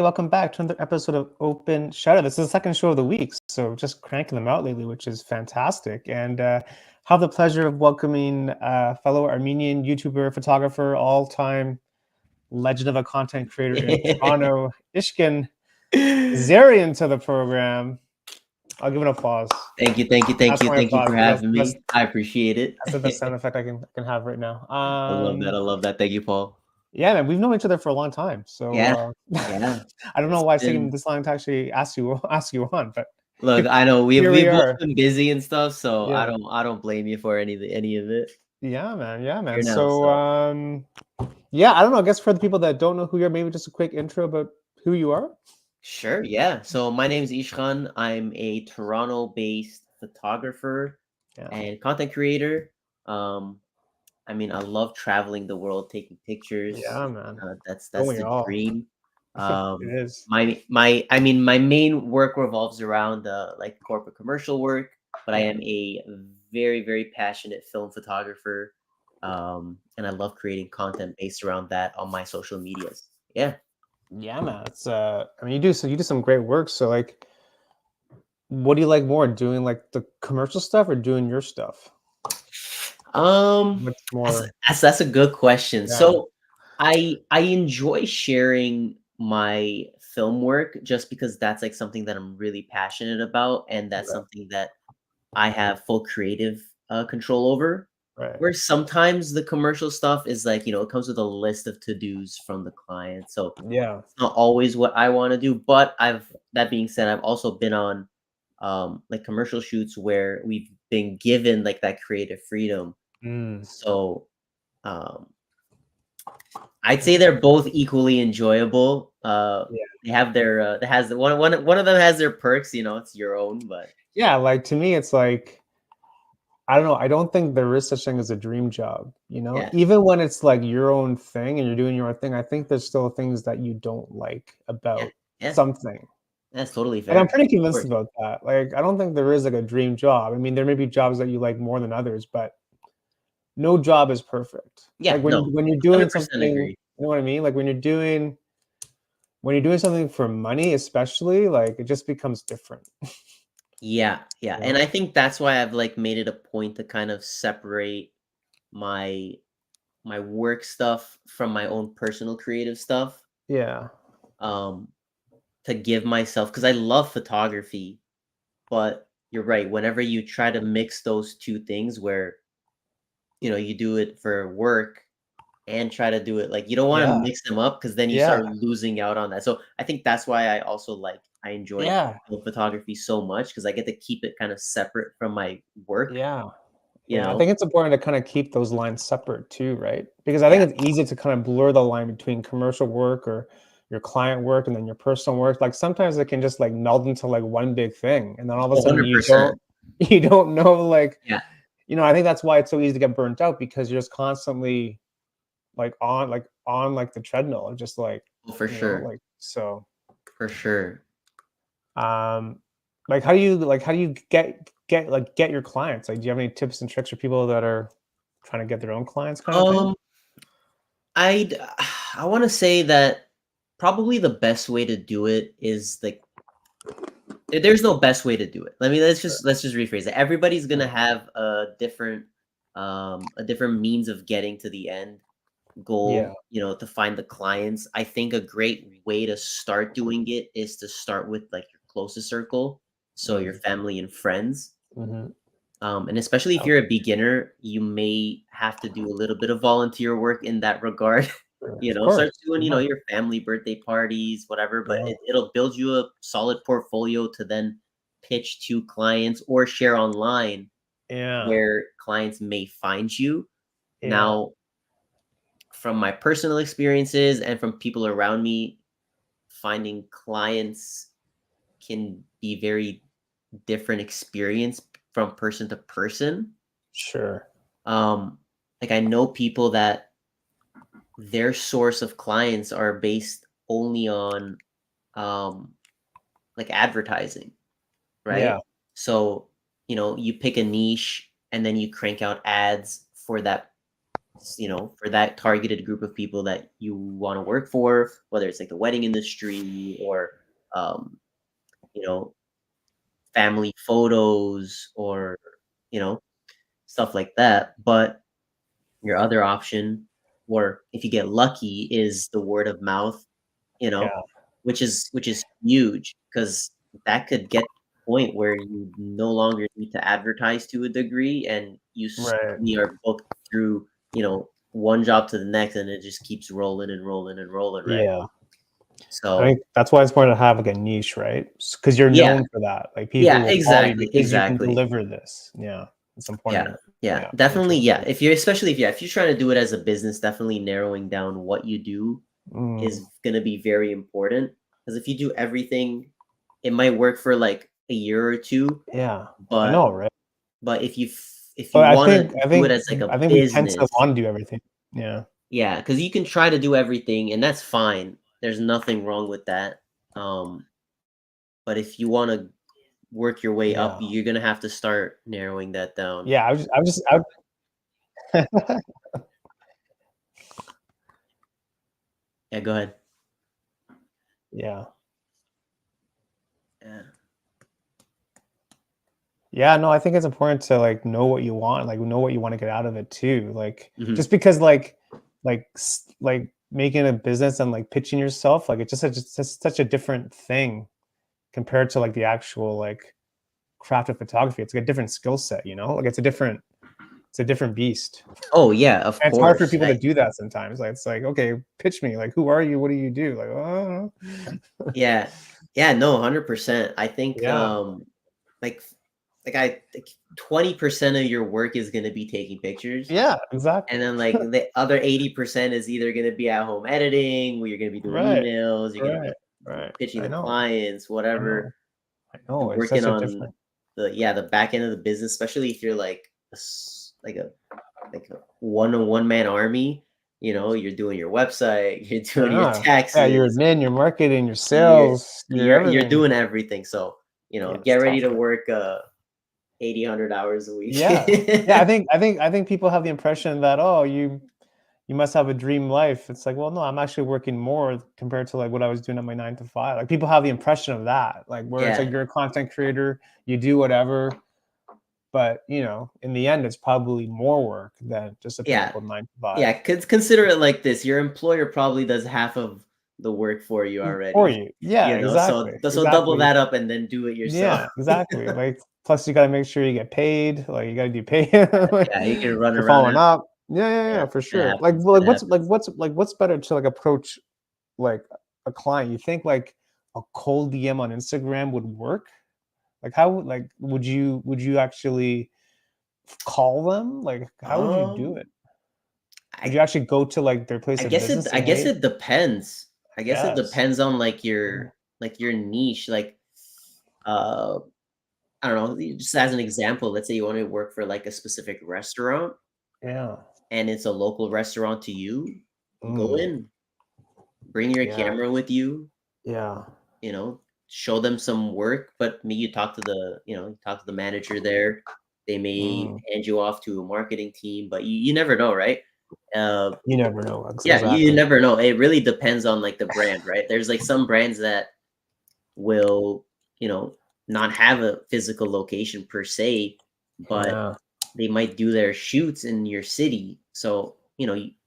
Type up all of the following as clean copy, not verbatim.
Hey, welcome back to another episode of Open Shutter. This is the second show of the week, so just cranking them out lately, which is fantastic. And have the pleasure of welcoming fellow Armenian YouTuber, photographer, all-time legend of a content creator in Toronto, Ishkhan Ghazarian to the program. I'll give an applause. Thank you for having That's, me. I appreciate it. that's the best sound effect I can have right now. I love that. Thank you, Paul. Yeah, man, we've known each other for a long time, so Yeah. I don't know why it's taking this long to actually ask you on, but look, I know we've here we both are. been busy and stuff, so Yeah. I don't blame you for any of it. Yeah, man. Here now, So, yeah, I don't know. I guess for the people that don't know who you are, maybe just a quick intro about who you are. Sure, yeah. So my name is Ishkhan. I'm a Toronto-based photographer and content creator. I mean, I love traveling the world, taking pictures. Yeah, man. That's Don't we the all? dream. It is. My main work revolves around like corporate commercial work, but I am a very passionate film photographer, and I love creating content based around that on my social medias. Yeah. Yeah, man. It's I mean, you do some great work. So, like, what do you like more, doing like the commercial stuff or doing your stuff? What's more? That's a good question. Yeah. So I enjoy sharing my film work just because that's like something that I'm really passionate about, and that's something that I have full creative control over. Right. Where sometimes the commercial stuff is like, it comes with a list of to-dos from the client. So Yeah. it's not always what I want to do. But that being said, I've also been on like commercial shoots where we've been given like that creative freedom. So I'd say they're both equally enjoyable. They have their one of them has their perks, it's your own, but yeah, like to me it's like, I don't know, I don't think there is such thing as a dream job, even when it's like your own thing and you're doing your own thing. I think there's still things that you don't like about something. That's totally fair. And I'm pretty convinced about that. Like, I don't think there is like a dream job. I mean, there may be jobs that you like more than others, but no job is perfect. Yeah, like no, when you're doing 100% something, agree. you know what I mean? Like when you're doing something for money, especially, like it just becomes different. Yeah. And I think that's why I've like made it a point to kind of separate my work stuff from my own personal creative stuff. Yeah. To give myself, because I love photography, but you're right. Whenever you try to mix those two things where, you do it for work and try to do it, like you don't want to mix them up because then you start losing out on that. So I think that's why I enjoy film photography so much, because I get to keep it kind of separate from my work. I think it's important to kind of keep those lines separate too, right? Because I think it's easy to kind of blur the line between commercial work or your client work and then your personal work. Like sometimes it can just like meld into like one big thing, and then all of a sudden 100%. you don't know, like, I think that's why it's so easy to get burnt out, because you're just constantly like on the treadmill, just like, for sure, like, so for sure. Like how do you get your clients? Like, do you have any tips and tricks for people that are trying to get their own clients kind of thing? I want to say that probably the best way to do it is like, there's no best way to do it. Let's just rephrase it. Everybody's gonna have a different means of getting to the end goal, to find the clients. I think a great way to start doing it is to start with like your closest circle, so your family and friends. And especially if you're a beginner, you may have to do a little bit of volunteer work in that regard. Start doing, your family birthday parties, whatever, but it'll build you a solid portfolio to then pitch to clients or share online where clients may find you. Now, from my personal experiences and from people around me, finding clients can be very different experience from person to person. Sure. Like I know people that their source of clients are based only on like advertising, right? So, you pick a niche and then you crank out ads for that for that targeted group of people that you want to work for, whether it's like the wedding industry or um, you know, family photos or you know, stuff like that. But your other option, or if you get lucky, is the word of mouth, you know, Yeah. which is huge because that could get to the point where you no longer need to advertise to a degree and you Right. slowly are booked through, one job to the next and it just keeps rolling and rolling and rolling, right? Yeah. I So think that's why it's important to have like a niche, right? Because you're yeah, known for that. Like people yeah, will call you exactly, because you can exactly. deliver this. Yeah. It's Yeah, important. yeah, Yeah, for definitely. sure. Yeah, if you're especially if you're trying to do it as a business, definitely narrowing down what you do Mm, is gonna be very important. Because if you do everything, it might work for like a year or two, yeah. I but know, right? if you But want to do it as like a I think we tend to business, want to do everything. Yeah. yeah, because you can try to do everything, and that's fine. There's nothing wrong with that. Um, but if you want to work your way up, Yeah. you're gonna have to start narrowing that down. Yeah. Yeah, go ahead. Yeah. Yeah. Yeah, no, I think it's important to like know what you want, like know what you want to get out of it too. Like Hmm. just because like making a business and like pitching yourself, like it's just such a different thing compared to like the actual like craft of photography. It's like a different skill set, you know? Like it's a different beast. Oh yeah, of And it's hard for course. people to do that sometimes. Like it's like, okay, pitch me. Like who are you? What do you do? Like, oh, Yeah. Yeah, no, 100%. I think, yeah. like I think 20% of your work is gonna be taking pictures, Yeah, and exactly. then, like, the other 80% is either gonna be at home editing, where you're gonna be doing Right. emails, you're gonna Right. be Right. pitching I the know. clients, I whatever, know. I know. and It's working such a on different. the back end of the business, especially if you're, like, like a one man army, you're doing your website, you're doing your Yeah. Yeah, your taxes, admin, your marketing, your you're sales, your you're everything. doing everything, so, Yeah, get it's ready tough, to man. work, 80, 100 hours a week. Yeah. Yeah, I think people have the impression that, oh, you must have a dream life. It's like, well, no, I'm actually working more compared to like what I was doing at my 9 to 5. Like people have the impression of that. Like where it's like Yeah, you're a content creator, you do whatever, but in the end it's probably more work than just a yeah, typical 9 to 5. yeah, consider it like this, your employer probably does half of the work for you For already, you. Yeah, exactly. so double Exactly. that up and then do it yourself. Yeah, exactly. Like, plus you gotta make sure you get paid. Like, you gotta do pay Yeah, you can run for around following that. up. Yeah, yeah, Yeah, yeah, for it sure. happens, it happens. What's better to like approach like a client? You think like a cold DM on Instagram would work? Like, would you actually call them? Like, how would you do Um, it? Would I you actually go to like their place of business I saying, guess "Hey, it depends. I guess it yes, depends on yeah, like your niche. Like uh I don't know, just as an example, let's say you want to work for like a specific restaurant yeah, and it's a local restaurant to you, go mm, in, bring your yeah, camera with you, yeah, show them some work, but maybe you talk to the manager there. They may mm." hand you off to a marketing team, but you never know, right? Uh, You never know. yeah, you Exactly. never know. It really depends on like the brand, right? There's like some brands that will, you know, not have a physical location per se, but Yeah. they might do their shoots in your city. So,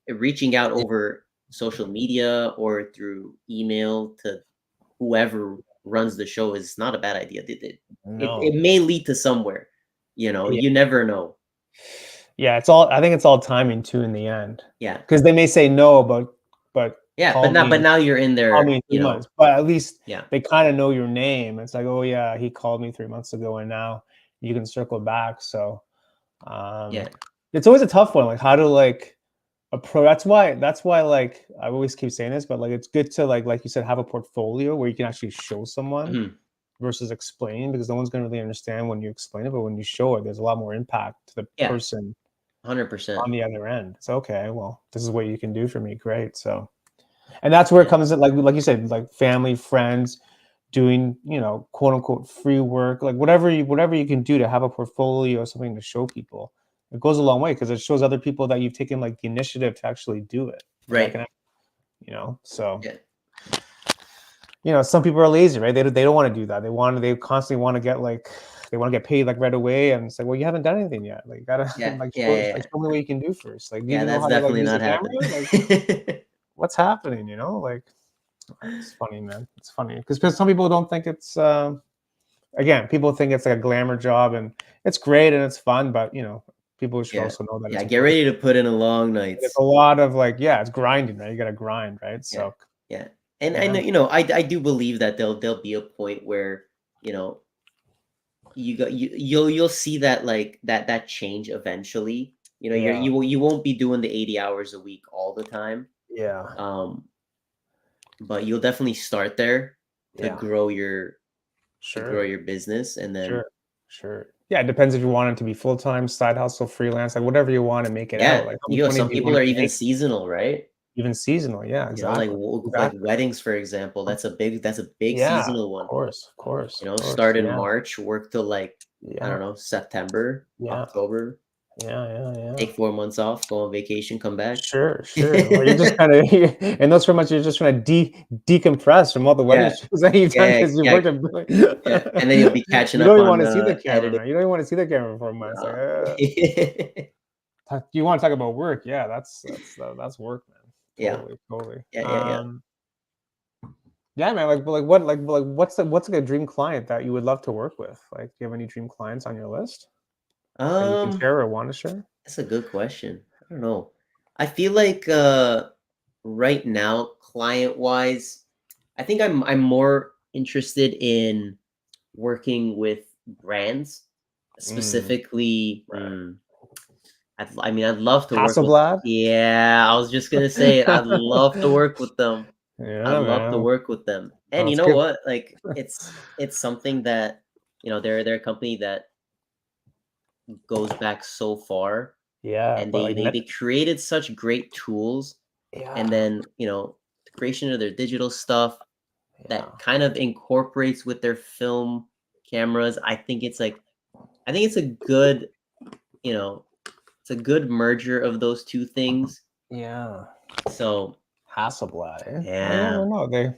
reaching out Yeah. over social media or through email to whoever runs the show is not a bad idea. It No. may lead to somewhere, Yeah. you never know. Yeah, I think it's all timing too in the end. Yeah. Because they may say no, but Yeah. call But me now you're in call there, me in 3 months. But at least yeah. they kinda know your name. It's like, "Oh, yeah, he called me 3 months ago, and now you can circle back." So, um, Yeah. it's always a tough one, like, how to, like, that's why, like, I always keep saying this, but, like, it's good to, like you said, have a portfolio where you can actually show someone Mhm. versus explain, because no one's gonna really understand when you explain it, but when you show it, there's a lot more impact to the Yeah. person 100%. on the other end. It's okay. Well, this is what you can do for me. Great. So, and that's where it Yeah. comes in, like you said, like family, friends, doing quote unquote free work, like whatever you can do to have a portfolio or something to show people. it goes a long way because it shows other people that you've taken like the initiative to actually do it. And that Right. can, you know, so Yeah. you know, some people are lazy, right? They don't want to do that. They constantly want to get like they want to get paid like right away, and it's like, well, you haven't done anything yet. Like, you gotta Yeah. like Yeah. show, Yeah. like show me what you can do first. Like, do you Yeah. even know That's how to like definitely use the not camera? happening. Like, what's happening? You know, like it's funny, man. It's funny because some people don't think it's again, people think it's like a glamour job, and it's great and it's fun, but you know, people should Yeah. also know that Yeah. it's Get work. ready to put in a long It's nights. a lot of like, yeah, it's grinding, right? You got to grind, right? Yeah. So Yeah. And I yeah, know, you know, I do believe that there'll be a point where, you know, you'll see that like that change eventually. You know, yeah, you won't be doing the 80 hours a week all the time. yeah, Um, but you'll definitely start there to yeah. grow your Sure, business, and then sure, sure. Yeah, it depends if you want it to be full time, side hustle, freelance, like whatever you want to make it out. yeah, Like, how much you know, money some do you people want are to even make? seasonal, right? Even seasonal. Yeah, You know, like exactly, like exactly. weddings, for example. That's a big Yeah, seasonal one. of course, You of know, course. start in Yeah, March, work till like, I yeah, don't know, September, yeah, October, yeah, yeah, yeah. take 4 months off, go on vacation, come back. Sure, sure. Or you're just kind of in those 4 months, you're just trying to decompress from all the wedding Yeah, shows that you've done yeah, because you yeah, worked a yeah, and then you'll be catching You up don't even on, want to see the camera, editing. man. You don't even want to see the camera for 4 months. Like, No. you want to talk about work? Yeah, that's work, man. Yeah, Totally, totally. yeah, yeah, yeah. Yeah, man. Like what's like a dream client that you would love to work with? Like, do you have any dream clients on your list that you can Um, share or want to share? that's a good question. I don't know. I feel like, right now, client-wise, I think I'm more interested in working with brands, Mm, specifically, right. I mean, I'd love to work with. Hasselblad. Yeah, I was just gonna say it. I'd love to work with them. I'd Yeah, love to man. work with them. And Oh, you it's know good. what? Like, it's something that, you know, they're a company that goes back so far, Yeah, and but like they created such great tools, and yeah, then, you know, the creation of their digital stuff yeah, that kind of incorporates with their film cameras. I think it's a good, you know, it's a good merger of those two things. yeah. So, Hasselblad. Eh? Well, you yeah, never know.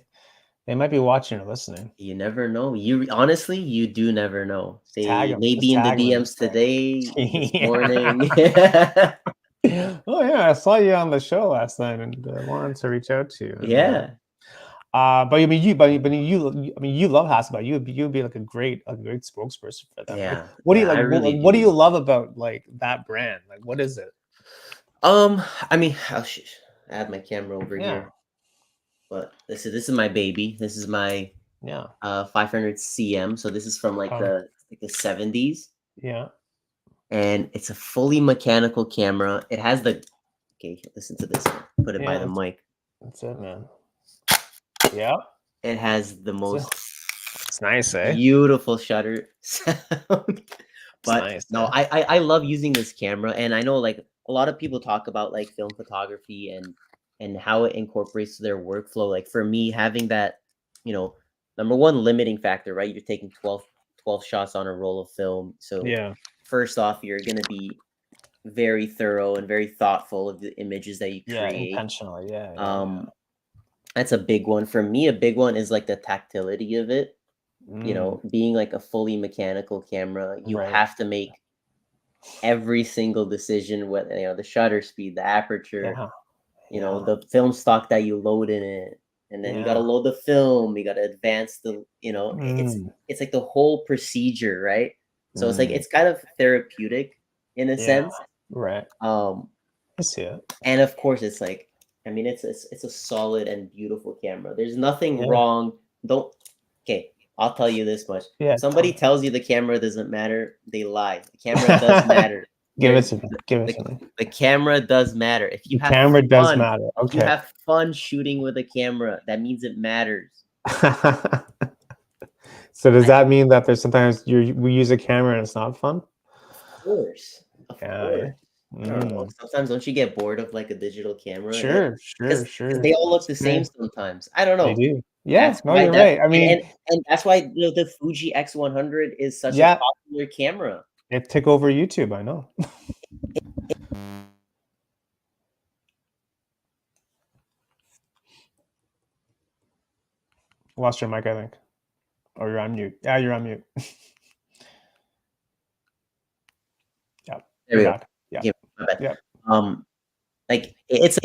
They might be watching or listening. you never know. Honestly, you do never know. Just tag They them. may Just be in the tag them in DMs this today, this thing. morning. Oh yeah, I saw you on the show last night and wanted to reach out to you. And Yeah, but I mean, I mean, you love Hasselblad. You'd be like a great spokesperson for them. Like, yeah, yeah, I really what do you do. love about like that brand? Like, what is it? I mean, I have my camera over Yeah, here, but this is my baby. This is my yeah, 500 cm. So this is from like um, the 70s, yeah. and it's a fully mechanical camera. It has the okay. Listen to this. Put it by Yeah, the mic. that's it, man. Yeah, It has the that's it. most It's nice, eh? beautiful shutter sound. It's But nice, no, eh? I love using this camera, and I know like a lot of people talk about like film photography and how it incorporates their workflow. Like for me, having that, you know, number one limiting factor, right? You're taking 12 shots on a roll of film. So Yeah, first off, you're gonna be very thorough and very thoughtful of the images that you yeah, create. intentionally. Yeah, yeah, yeah. Um, that's a big one for me. A big one is like the tactility of it. You Mm, know, being like a fully mechanical camera, you right. have to make every single decision, whether, you know, the shutter speed, the aperture, Yeah, you know, yeah, the film stock that you load in it, and then you got to yeah. load the film, you got to advance the, you know, Mm, it's like the whole procedure, right? So it's like mm, it's kind of therapeutic in a yeah, sense. right. um I see it. and of course it's like, I mean, it's a solid and beautiful camera. There's nothing Yeah, wrong. Don't Okay, I'll tell you this much. yeah. Somebody tells you the camera doesn't matter, they lie. The camera does matter. Give it There's to me. Give it the, to me. the camera does matter. The camera does matter. If you Okay. have fun shooting with a camera, that means it matters. So does I, that mean that there's sometimes we use a camera and it's not fun? of course, of Yeah. course. Yeah. I don't know. Mm. Sometimes don't you get bored of like a digital camera? Sure, sure, Because sure. they all look It's the same great. sometimes. I don't They know. do. Yeah. That's No, why you're that right. I mean, and that's why, you know, the Fuji X100 is such a yeah, popular camera. it took over YouTube. I know. Lost your mic, I think. Or you're on mute. Yeah, you're on mute. Yeah. There we go. Back. Yeah. Okay, my bad. Yeah. Like it's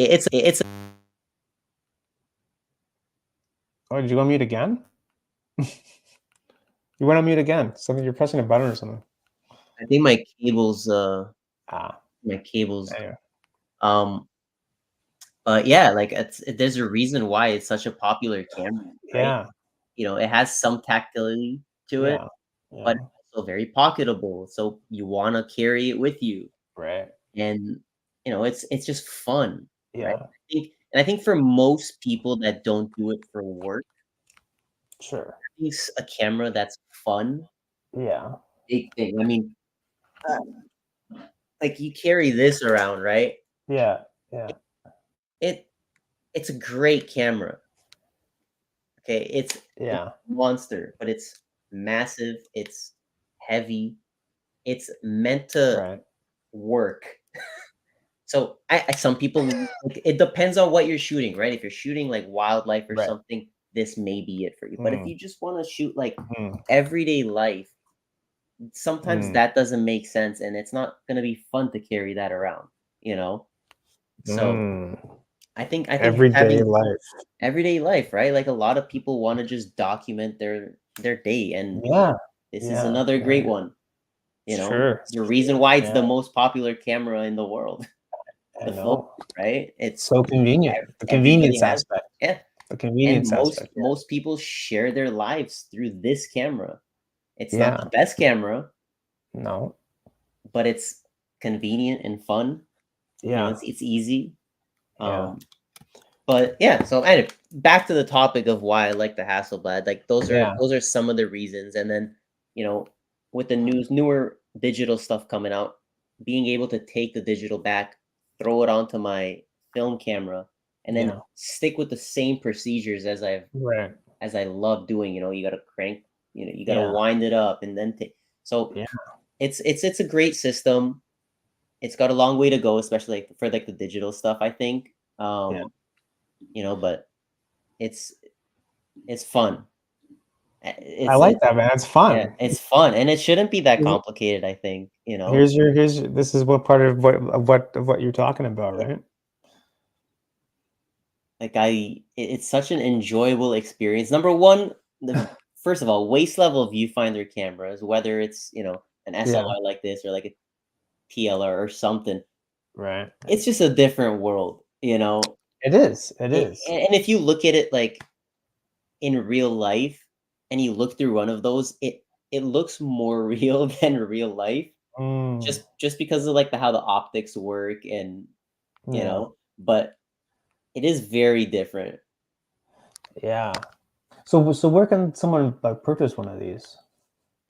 Oh, did you go on mute again? You went on mute again. Something you're pressing a button or something. I think my cables Yeah. Yeah. but yeah, like there's a reason why it's such a popular camera, right? Yeah. You know, it has some tactility to it, Yeah. but Yeah. it's also very pocketable. So you want to carry it with you, Right. and you know, it's just fun, right? Yeah. I think for most people that don't do it for work, Sure. it's a camera that's fun, Yeah. big thing. I mean, uh, like you carry this around, right? Yeah. Yeah. It it's a great camera. Okay, it's Yeah. a monster, but it's massive. It's heavy. It's meant to Right. work. So I some people like, it depends on what you're shooting, right? If you're shooting like wildlife or Right. something, this may be it for you. But if Mm. you just want to shoot like Mm. everyday life, sometimes Mm. that doesn't make sense, and it's not gonna be fun to carry that around, you know? So Mm. I think Everyday having life. everyday life, right? Like a lot of people want to just document their day, and Yeah. this is Yeah. another great Yeah. one. You know, Sure. the reason why it's Yeah. the most popular camera in the world, I the phone, know. right? It's So convenient. The everybody convenience has, aspect. yeah. The And convenience aspect. most people share their lives through this camera. It's not Yeah. the best camera, No. but it's convenient and fun. You know, Yeah. it's easy. Yeah. But yeah, so anyway, back to the topic of why I like the Hasselblad. Like Yeah. those are some of the reasons. And then, you know, with the newer digital stuff coming out, being able to take the digital back, throw it onto my film camera, and then Yeah. stick with the same procedures Right. as I love doing. You know, you got to crank, you know, you got to Yeah. wind it up and then take. So Yeah. it's a great system. It's got a long way to go, especially like, for like the digital stuff, I think. Yeah. You know, but it's it's fun. I like It's that, man. It's yeah, fun. it's fun, and it shouldn't be that complicated, I think, you know? This is what part of what you're talking about, Yeah, right? like, it's such an enjoyable experience. Number 1, the first of all, waist level viewfinder cameras, whether it's, you know, an Yeah. SLR like this or like a PLR or something, Right. it's just a different world, you know? It is. It is. And if you look at it, like, in real life and you look through one of those, it looks more real than real life. Mm. Just because of, like, how the optics work and, you Yeah. know, but it is very different. Yeah. So where can someone like purchase one of these?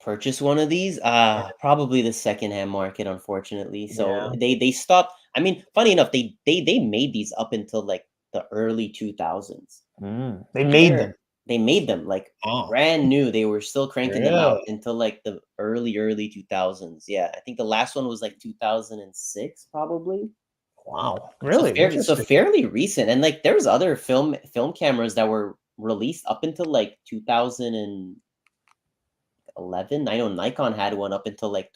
Purchase one of these? Yeah. Probably the secondhand market, unfortunately. So Yeah. they stopped. I mean, funny enough, they made these up until, like, the early 2000s. They And made them. they made them, like, Oh, brand new. They were still cranking them out really? until, like, the early 2000s. Yeah, I think the last one was, like, 2006, probably. Wow. So Really interesting. fairly recent, and, like, there was other film cameras that were released up until, like, 2011. I know Nikon had one up until, like,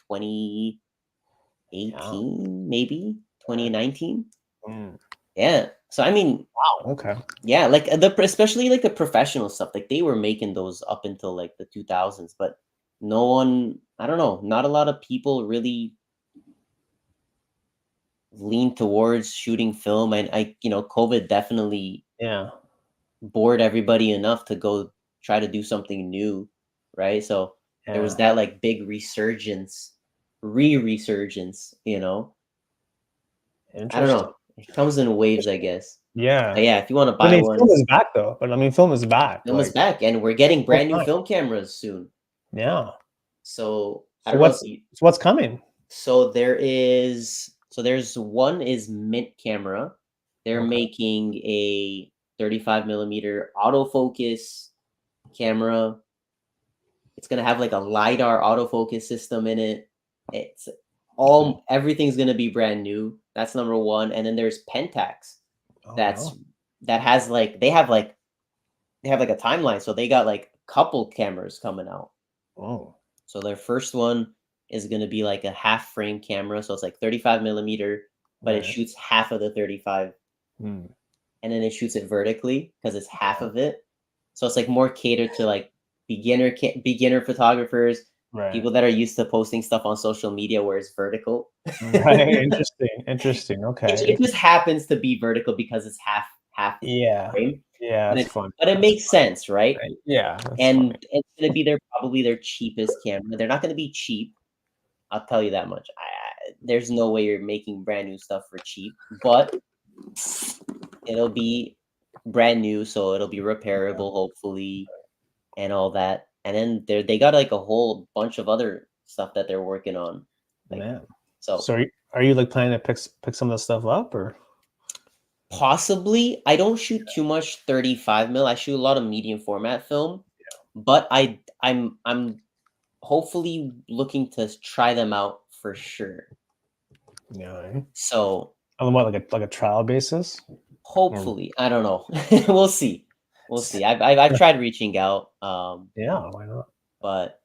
Yeah. 2018, maybe Right. 2019. Mm. Yeah. So, I mean, Wow. Okay. yeah, like, especially, like, the professional stuff, like, they were making those up until, like, the 2000s, but no one, I don't know, not a lot of people really lean towards shooting film, and you know, COVID definitely Yeah. bored everybody enough to go try to do something new, right? So there was Yeah. that, like, big resurgence, resurgence, you know? I don't Interesting. know. It comes in waves, I Interesting. guess. Yeah. But yeah, if you want to But I buy mean, film one, is back though. But I mean, film is back. film is Like back, and we're getting full brand new time. film cameras soon. Yeah. So I So don't know if you. what's coming? So there's one is Mint camera. They're Okay. making a 35 millimeter autofocus camera. It's gonna have like a LiDAR autofocus system in it. It's Hmm. everything's gonna be brand new. That's number one. And then there's Pentax. Oh That's no. that has like they have like a timeline. So they got like a couple cameras coming out. Oh. So their first one is gonna be like a half frame camera. So it's like 35 millimeter, but it Right. shoots half of the 35, Hmm. and then it shoots it vertically because it's half of it. So it's like more catered to like beginner photographers, Right. people that are used to posting stuff on social media where it's vertical. Right. Interesting. Interesting. Okay. It just happens to be vertical because it's half Yeah. frame, Yeah. but That's fun. it That's makes sense, right? funny. Yeah. That's funny. And it's gonna be probably their cheapest camera. They're not gonna be cheap, I'll tell you that much. There's no way you're making brand new stuff for cheap, but it'll be brand new, so it'll be repairable, hopefully, and all that. And then they got like a whole bunch of other stuff that they're working on, like Man. so. So are you like planning to pick some of the stuff up or? Possibly, I don't shoot too much 35 mil. I shoot a lot of medium format film, but I'm hopefully looking to try them out for sure. Yeah. So On what, like a trial basis? Or, hopefully, I don't know. We'll see. We'll see. I've tried reaching out, yeah, why not? but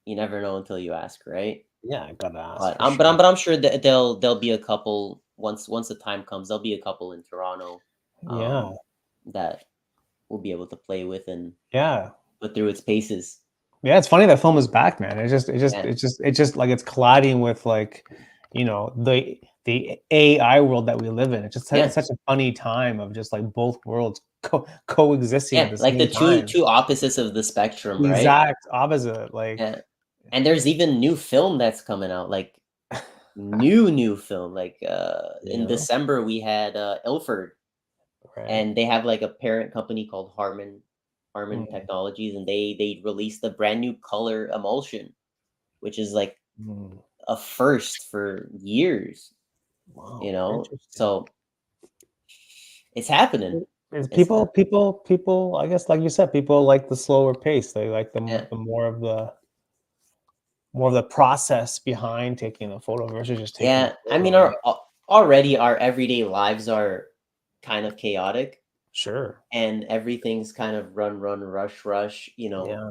you never know until you ask, right? Yeah, I gotta ask But for sure. I'm sure that there'll be a couple once the time comes. There'll be a couple in Toronto, Yeah. that we'll be able to play with and Yeah. put through its paces. Yeah, it's funny that film is back, man. Yeah, It's just like it's colliding with like, the AI world that we live in. It's yeah, such a funny time of just like both worlds coexisting at yeah. the Like the same time. two opposites of the spectrum, right? Exact opposite. Like, Yeah. And there's even new film that's coming out, like new film. Like in yeah, December we had Ilford, right. and they have like a parent company called Harman Mm, Technologies, and they released a brand new color emulsion, which is like mm. a first for years, Wow, interesting. So it's happening. Is It's happening. people, I guess, like you said, people like the slower pace. They like Yeah. the more of the process behind taking a photo versus just taking a Yeah. I mean, photo, right? already our everyday lives are kind of chaotic, Sure. and everything's kind of run, rush. Yeah.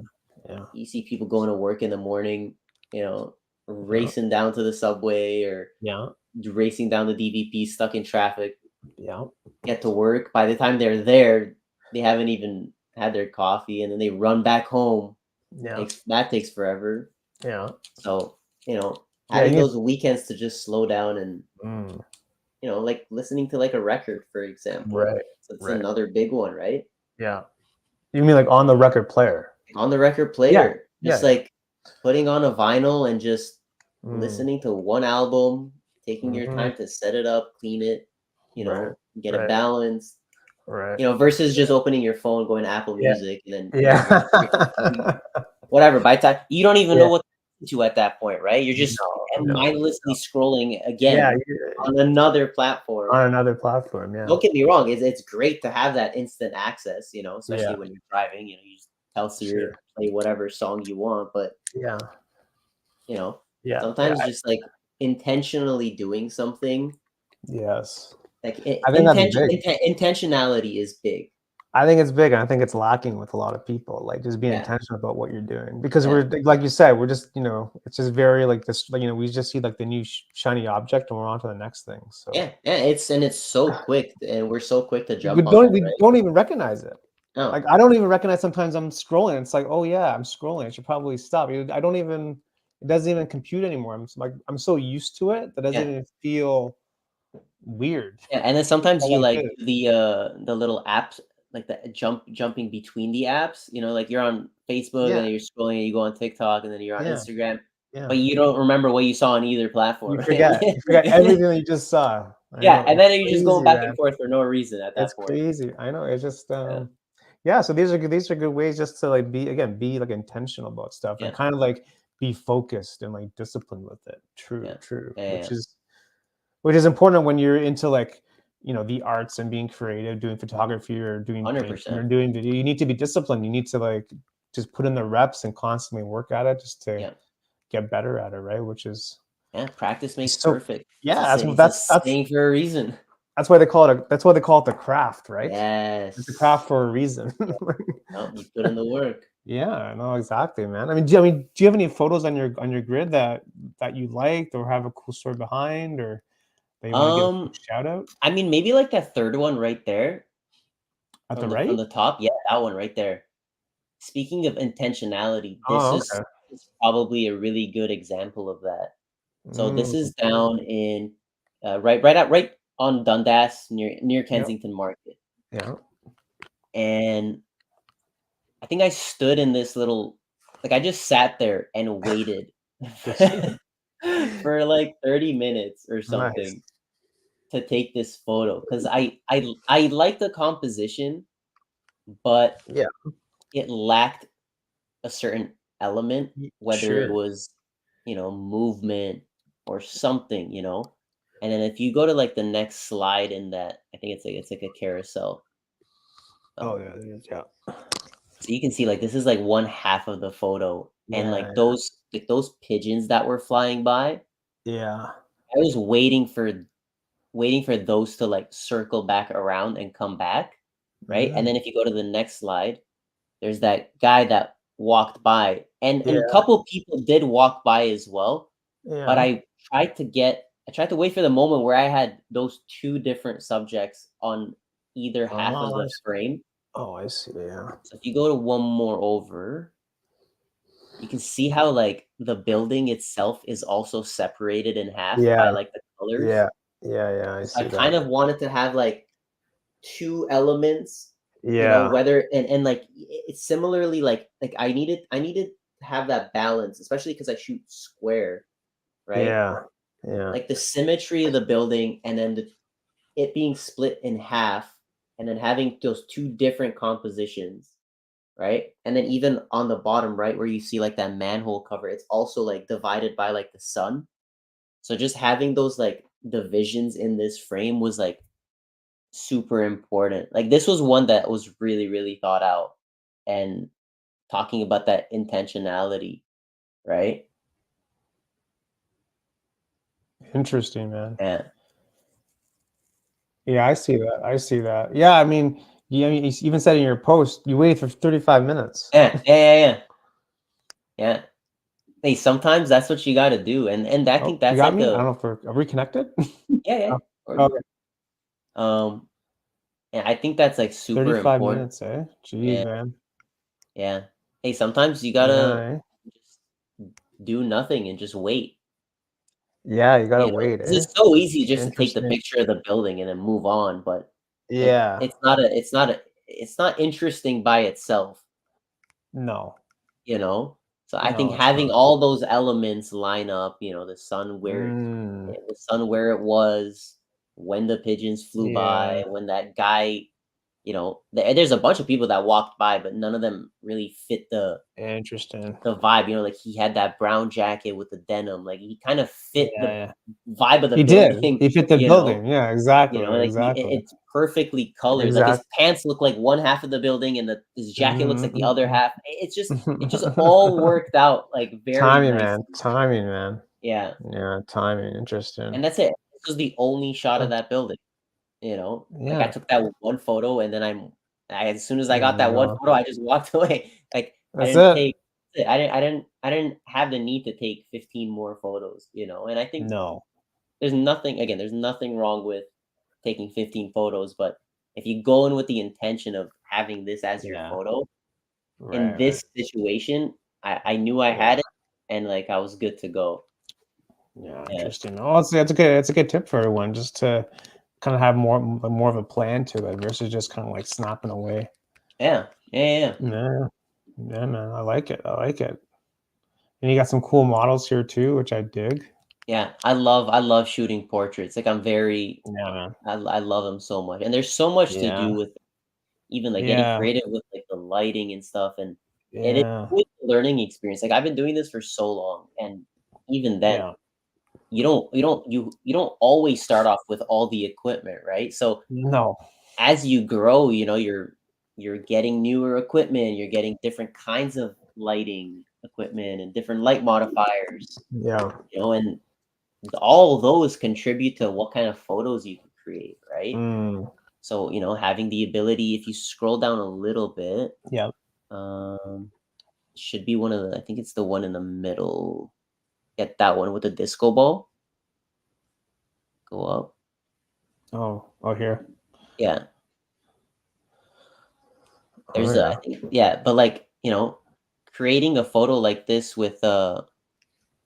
Yeah. You see people going to work in the morning, Yeah. racing down to the subway or Yeah. racing down the DVP, stuck in traffic, Yeah. get to work. By the time they're there, they haven't even had their coffee, and then they run back home. Yeah. That takes forever. Yeah. So, Yeah. having those weekends to just slow down and, Mm, like listening to like a record, for example. right. So it's Right. another big one, right? Yeah. You mean like on the record player? On the record Yeah. player, Yeah. just Yeah. like putting on a vinyl and just Mm, listening to one album, taking your mhm. time to set it up, clean it, Right. get it Right. balanced, Right. versus just opening your phone, going to Apple Yeah. Music, and then, Yeah. whatever. By the time you don't even know Yeah. what to listen to at that point, right? You're just No, no. mindlessly scrolling Yeah, again on another platform. on another platform, yeah. Don't get me wrong, it's great to have that instant access, Yeah, especially when you're driving. You just tell Siri to sure. play whatever song you want, but Yeah, you know, yeah, yeah, sometimes just like intentionally doing something, yes. like I think that's big. intentionality is big. I think it's big, and I think it's lacking with a lot of people, like, just being Yeah, intentional about what you're doing, because yeah, like you said, we're just, it's just very, like, this, like, we just see, like, the new shiny object, and we're on to the next thing, so yeah, yeah. It's so quick, and we're so quick to jump on that, we right? don't even recognize it. No, Like, I don't even recognize sometimes I'm scrolling, it's like, "Oh, yeah, I'm scrolling, I should probably stop." I don't even it doesn't even compute anymore, I'm so used to it that doesn't yeah. even feel weird. Yeah, and then sometimes All you like like this. the little apps, like the jumping between the apps. Like you're on Facebook and Yeah, then you're scrolling, and you go on TikTok, and then you're on yeah, Instagram, yeah. but you don't remember what you saw on either platform, right? You forget everything that you just saw. I Yeah, know, and it's then you're just going crazy, back man. and forth for no reason at It's that point. crazy. I know, it's just, Yeah, yeah, so these are good ways just to, like, be, like, intentional about stuff and yeah, kind of, like, be focused and, like, disciplined with it. True, yeah, true, yeah, yeah, which is important when you're into, like, the arts and being creative, doing photography or doing painting or 100%. doing video. You need to be disciplined. You need to, like, just put in the reps and constantly work at it just to Yeah, get better at it, right? Which is Yeah, practice makes So perfect. yeah, It's a saying for a reason. that's why they call it the craft, right? It's a Yes. craft for a reason. Oh, you put in the work. Yeah, no, exactly, man. Do you have any photos on your grid that you liked or have a cool story behind or that you want to give a quick Um, shout out I mean, maybe like that third one right there at the from right? the top. Yeah, that one right there. Speaking of intentionality, Oh, okay. this is probably a really good example of that. So this Mm, is down in right on Dundas near yep, Kensington Market. yeah. And I think I stood in this little like I just sat there and waited Did you? for like 30 minutes or Nice. something to take this photo because I like the composition, but Yeah. it lacked a certain element, whether it Sure. was, movement or something, And then if you go to like the next slide in that, I think it's like a carousel. Oh, Um, yeah, it is, yeah. so you can see like this is like one half of the photo, and Yeah, like those pigeons that were flying by, yeah. I was waiting for those to like circle back around and come back, right? And then Mm, if you go to the next slide, there's that guy that walked by, and a yeah, couple people did walk by as well, but yeah. I tried to wait for the moment where I had those 2 different subjects on either half of Oh, the frame. I see, yeah. So if you go to one more over, you can see how, like, the building itself is also separated in half by, Yeah, like, the colors. yeah, yeah, I So I see that. kind of wanted to have, like, 2 elements, Yeah, whether and, like, it's similarly, like, I needed to have that balance, especially because I shoot square, right? yeah, yeah, Like, the symmetry of the building and then it being split in half and then having those 2 different compositions, right? And then even on the bottom right where you see, like, that manhole cover, it's also, like, divided by, like, the sun. So just having those, like, divisions in this frame was, like, super important. Like, this was one that was really, really thought out and talking about that intentionality, right? interesting, man. Yeah. Yeah, I see that, I see that. Yeah, I mean, you even said in your post, you waited for 35 minutes. Yeah, yeah, yeah, yeah. Yeah. Hey, sometimes that's what you gotta do, and I Oh, think you that's got like me? I a don't know if are we connected? yeah, yeah, Oh, we're good. okay, Um, and I think that's, like, super 35 important. minutes, eh? Yeah, Jeez, man. yeah. Hey, sometimes you Yeah, gotta eh? just do nothing and just wait, Yeah, you gotta wait, 'cause eh? it's so easy just to take the Interesting. picture of the building and then move on, but it Yeah. it's not interesting by itself. No. You know? So I think No, it's having not. all those elements line up, Mm, the sun where it was, when the pigeons flew yeah, by, when that guy, there's a bunch of people that walked by, but none of them really fit interesting. the vibe, like he had that brown jacket with the denim, like he kind of Yeah, fit the yeah. vibe of the He did. building, He fit the you know? building. Yeah, exactly, Like exactly, it's perfectly colored. Like his exact pants look like one half of the building, and his jacket looks like the other mhm, half. It just all mhm. worked out like very Timing, man. nicely. Timing, man. Yeah, Yeah, timing. Interesting. and that's it. This was the only shot of Huh. that building. Like I Yeah. took that one photo, and then as soon as I got that Moved one on. photo, I just walked away. Like I That's didn't it. take. I didn't have the need to take 15 more photos. And I think No. there's nothing wrong with taking 15 photos, but if you go in with the intention of having this as your Yeah. photo, in Right, right. this situation, I knew I Yeah. had it and like I was good to go. Yeah, Yeah. interesting. Oh, that's a good tip for everyone, just to kind of have more of a plan to it versus just kind of like snapping away. Yeah. Yeah. Yeah. Yeah, yeah, man. I like it. I like it. And you got some cool models here too, which I dig. Yeah. I love shooting portraits. Like I'm very Yeah, man. I love them so much. And there's so much to Yeah, do with even like getting yeah, creative with like the lighting and stuff. And it is yeah, always a learning experience. Like I've been doing this for so long. And even then, yeah. you don't always start off with all the equipment, right? So No. as you grow, you're getting newer equipment, you're getting different kinds of lighting equipment and different light modifiers, Yeah. and all those contribute to what kind of photos you can create, right? Mm. So, having the ability, if you scroll down a little bit, Yeah. should be one of the, I think it's the one in the middle. Get that one with the disco ball. Go up. Oh, here. Yeah. Oh, There's yeah. I think, yeah, but like, creating a photo like this with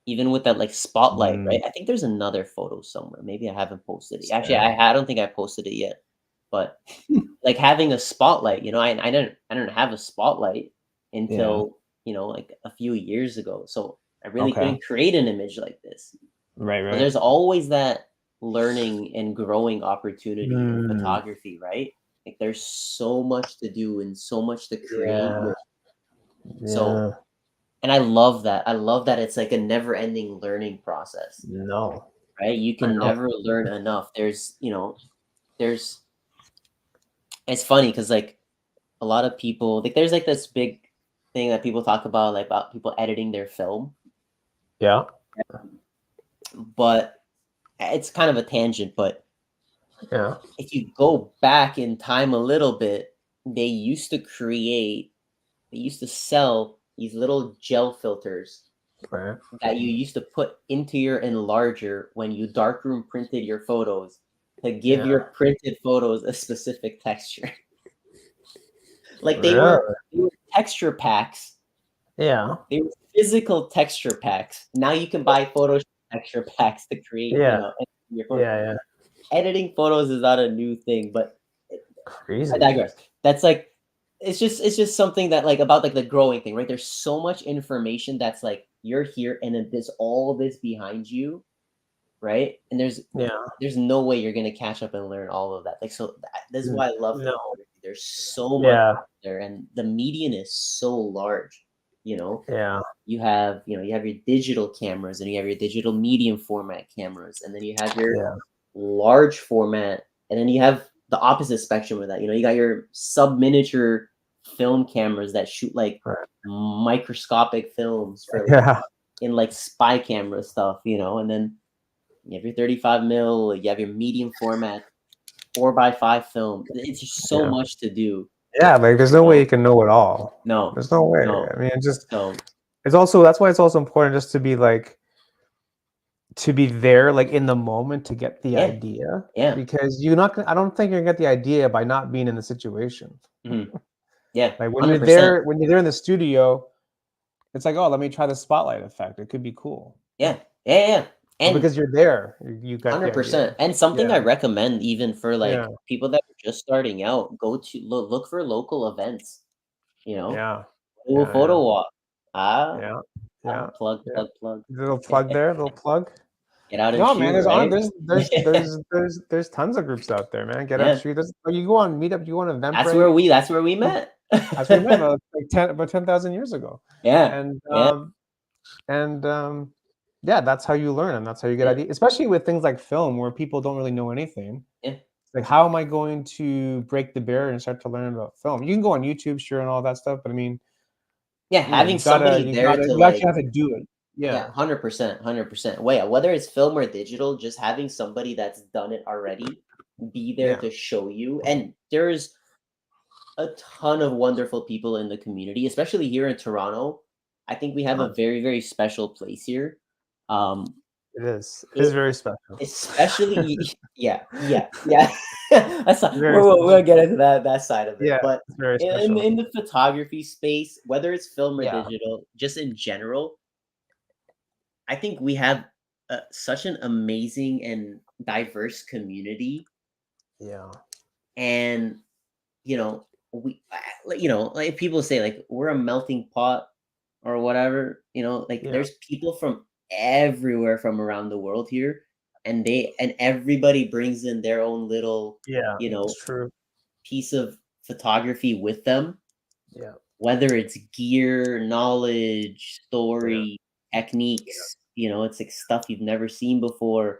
even with that like spotlight, right? I think there's another photo somewhere. Maybe I haven't posted it. Actually, I don't think I posted it yet. But like having a spotlight, I didn't have a spotlight Yeah. until, like a few years ago. So I really Okay. couldn't create an image like this. Right. So Right. there's always that learning and growing opportunity in Mm. photography, right? Like there's so much to do and so much to create. Yeah. So, Yeah. and I love that. I love that it's like a never-ending learning process, No. right? You I can know. never learn enough. There's it's funny because like a lot of people like there's like this big thing that people talk about, like about people editing their film, Yeah. but it's kind of a tangent. But Yeah. if you go back in time a little bit, they used to sell these little gel filters Right. that you used to put into your enlarger when you darkroom printed your photos to give Yeah. your printed photos a specific texture. Like Really? they were texture packs. Yeah. They were physical texture packs. Now you can buy Photoshop texture packs to create, Yeah. your photos. Yeah. Yeah. Editing photos is not a new thing, but I Crazy. digress. That's like it's just something that like about like the growing thing, right? There's so much information that's like you're here and then there's all this behind you, right? And Yeah. there's no way you're gonna catch up and learn all of that. Like so this is why I love No. photography. There's so much Yeah. there and the median is so large, you know. Yeah. You have your digital cameras and you have your digital medium format cameras and then you have your Yeah. large format and then you have the opposite spectrum of that. You got your sub miniature film cameras that shoot like Right. microscopic films for Yeah. in like spy camera stuff, and then you have your 35 mil, you have your medium format 4x5 film. It's just so Yeah. much to do. Yeah. Like, there's no way you can know it all. No, There's no way. no. I mean, So that's why it's also important just to be like, to be there, like in the moment to get the yeah, idea, yeah, because I don't think you're gonna get the idea by not being in the situation. yeah, Like 100%. when you're there in the studio, it's like, oh, let me try the spotlight effect. It could be cool. Yeah, yeah, yeah. But And because you're there, you got the idea. 100%. And something Yeah. I recommend even for Yeah. like people that are just starting out, go to look for local events, Yeah. do a Yeah. Yeah. photo walk. Ah, Yeah. Yeah. plug, Yeah. plug, plug. Little plug there, little plug. Get out and No, man, shoot, right? there's tons of groups out there, man. Get out, Yeah. shoot. You go on Meetup, you go on That's Eventbrite. where we met. That's what we met like about 10,000 years ago. Yeah. And Yeah. yeah, that's how you learn and that's how you get Yeah. ideas, especially with things like film where people don't really know anything. Yeah. Like, how am I going to break the barrier and start to learn about film? You can go on YouTube, sure, and all that stuff, but I mean, Yeah. Having somebody there to you actually like, have to do it. yeah, Yeah. 100%, 100%. Well, yeah, whether it's film or digital, just having somebody that's done it already be there Yeah. to show you. And there's a ton of wonderful people in the community, especially here in Toronto. I think we have a very, very special place here. Um, It is. It is it very special. especially, yeah, yeah, yeah. That's not, Very we'll get into that side of it. Yeah, But it's very in special. in the photography space, whether it's film or Yeah. digital, just in general, I think we have such an amazing and diverse community, Yeah. and like people say like we're a melting pot or whatever, like Yeah. there's people from everywhere from around the world here, and everybody brings in their own little, Yeah. you know, It's true. piece of photography with them, Yeah. whether it's gear, knowledge, Yeah. story, techniques, it's like stuff you've never seen before. Yeah.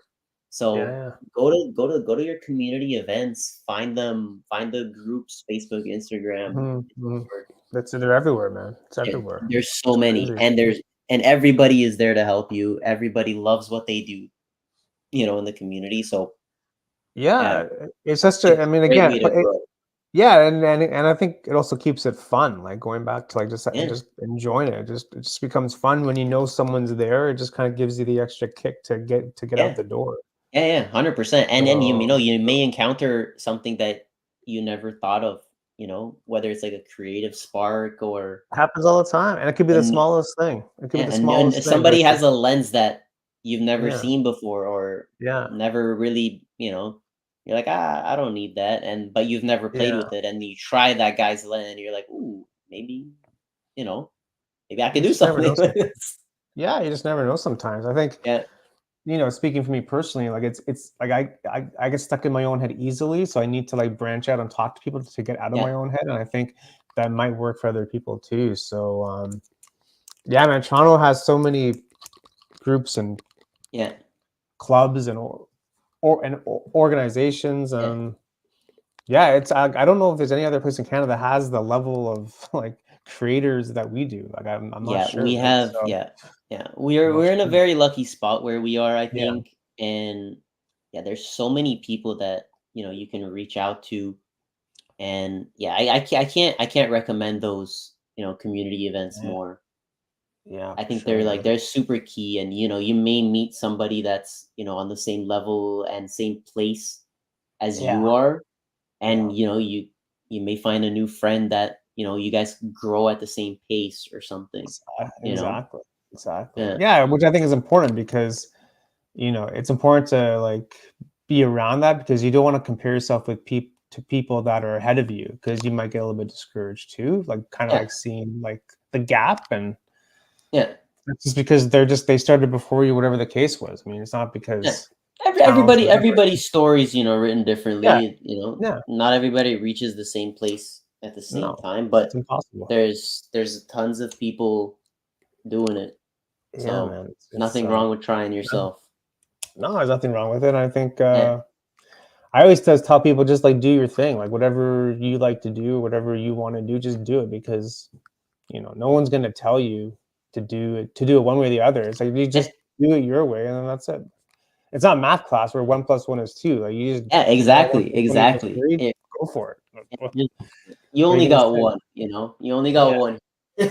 So Yeah. go to your community events, find the groups, Facebook, Instagram, Mhm, mhm. Discord. They're everywhere, man. It's Yeah, everywhere. there's so It's many, crazy. and everybody is there to help you. Everybody loves what they do. in the community. So yeah, Yeah, it's just it's I mean, a great again, way to but grow. yeah, and I think it also keeps it fun, like, going back to, like, Yeah, just enjoying it. It just becomes fun when you know someone's there. It just kinda gives you the extra kick to get out yeah, the door. yeah, 100%. And then So, you may encounter something that you never thought of. Whether it's like a creative spark or happens all the time, and it could be the and smallest thing. It could be yeah, the and smallest thing, somebody like has a lens that you've never yeah, seen before or yeah, never really, you're like, I don't need that, but you've never played yeah. with it, and you try that guy's lens, and you're like, ooh, you know, maybe I You can do just never know something with some this. yeah, you just never know sometimes. I think, Yeah, speaking for me personally, like, it's like I get stuck in my own head easily, so I need to, like, branch out and talk to people to get out of yeah, my own head, and I think that might work for other people too. So, yeah, man, Toronto has so many groups and yeah, clubs and organizations. yeah, Yeah, it's I don't know if there's any other place in Canada that has the level of like creators that we do. Like, I'm not yeah. sure, We right? have, So yeah, yeah. I'm not We're in a sure. very lucky spot where we are, I Yeah, think, and yeah, there's so many people that you can reach out to. And yeah, I can't recommend those, community events yeah, more. yeah, I for think sure, they're like man. they're super key, and you may meet somebody that's, on the same level and same place as Yeah, you are, yeah, and you may find a new friend that, you guys grow at the same pace or something, you know. exactly, exactly. Yeah. Yeah, which I think is important because it's important to like be around that because you don't want to compare yourself with people that are ahead of you because you might get a little bit discouraged too, like kind of Yeah. like seeing like the gap and Yeah. it's just because they started before you, whatever the case was. I mean, it's not Yeah. because talent or whatever. Everybody's stories, written Yeah, differently, yeah, not everybody reaches the same place at the same no, time, it's but impossible. there's tons of people doing it. Yeah, So, man, it's nothing wrong with trying no, yourself. no, there's nothing wrong with it. I think Yeah. I always just tell people just like do your thing, like whatever you like to do, whatever you want to do, just do it because no one's gonna tell you to do it one way or the other. It's like you Yeah. just do it your way, and then that's it. It's not math class where 1 plus 1 is 2. Like you just Yeah, want one exactly, plus one equals exactly. 3, go for it. What Just you are you only gonna got say? one, You only got Yeah, one.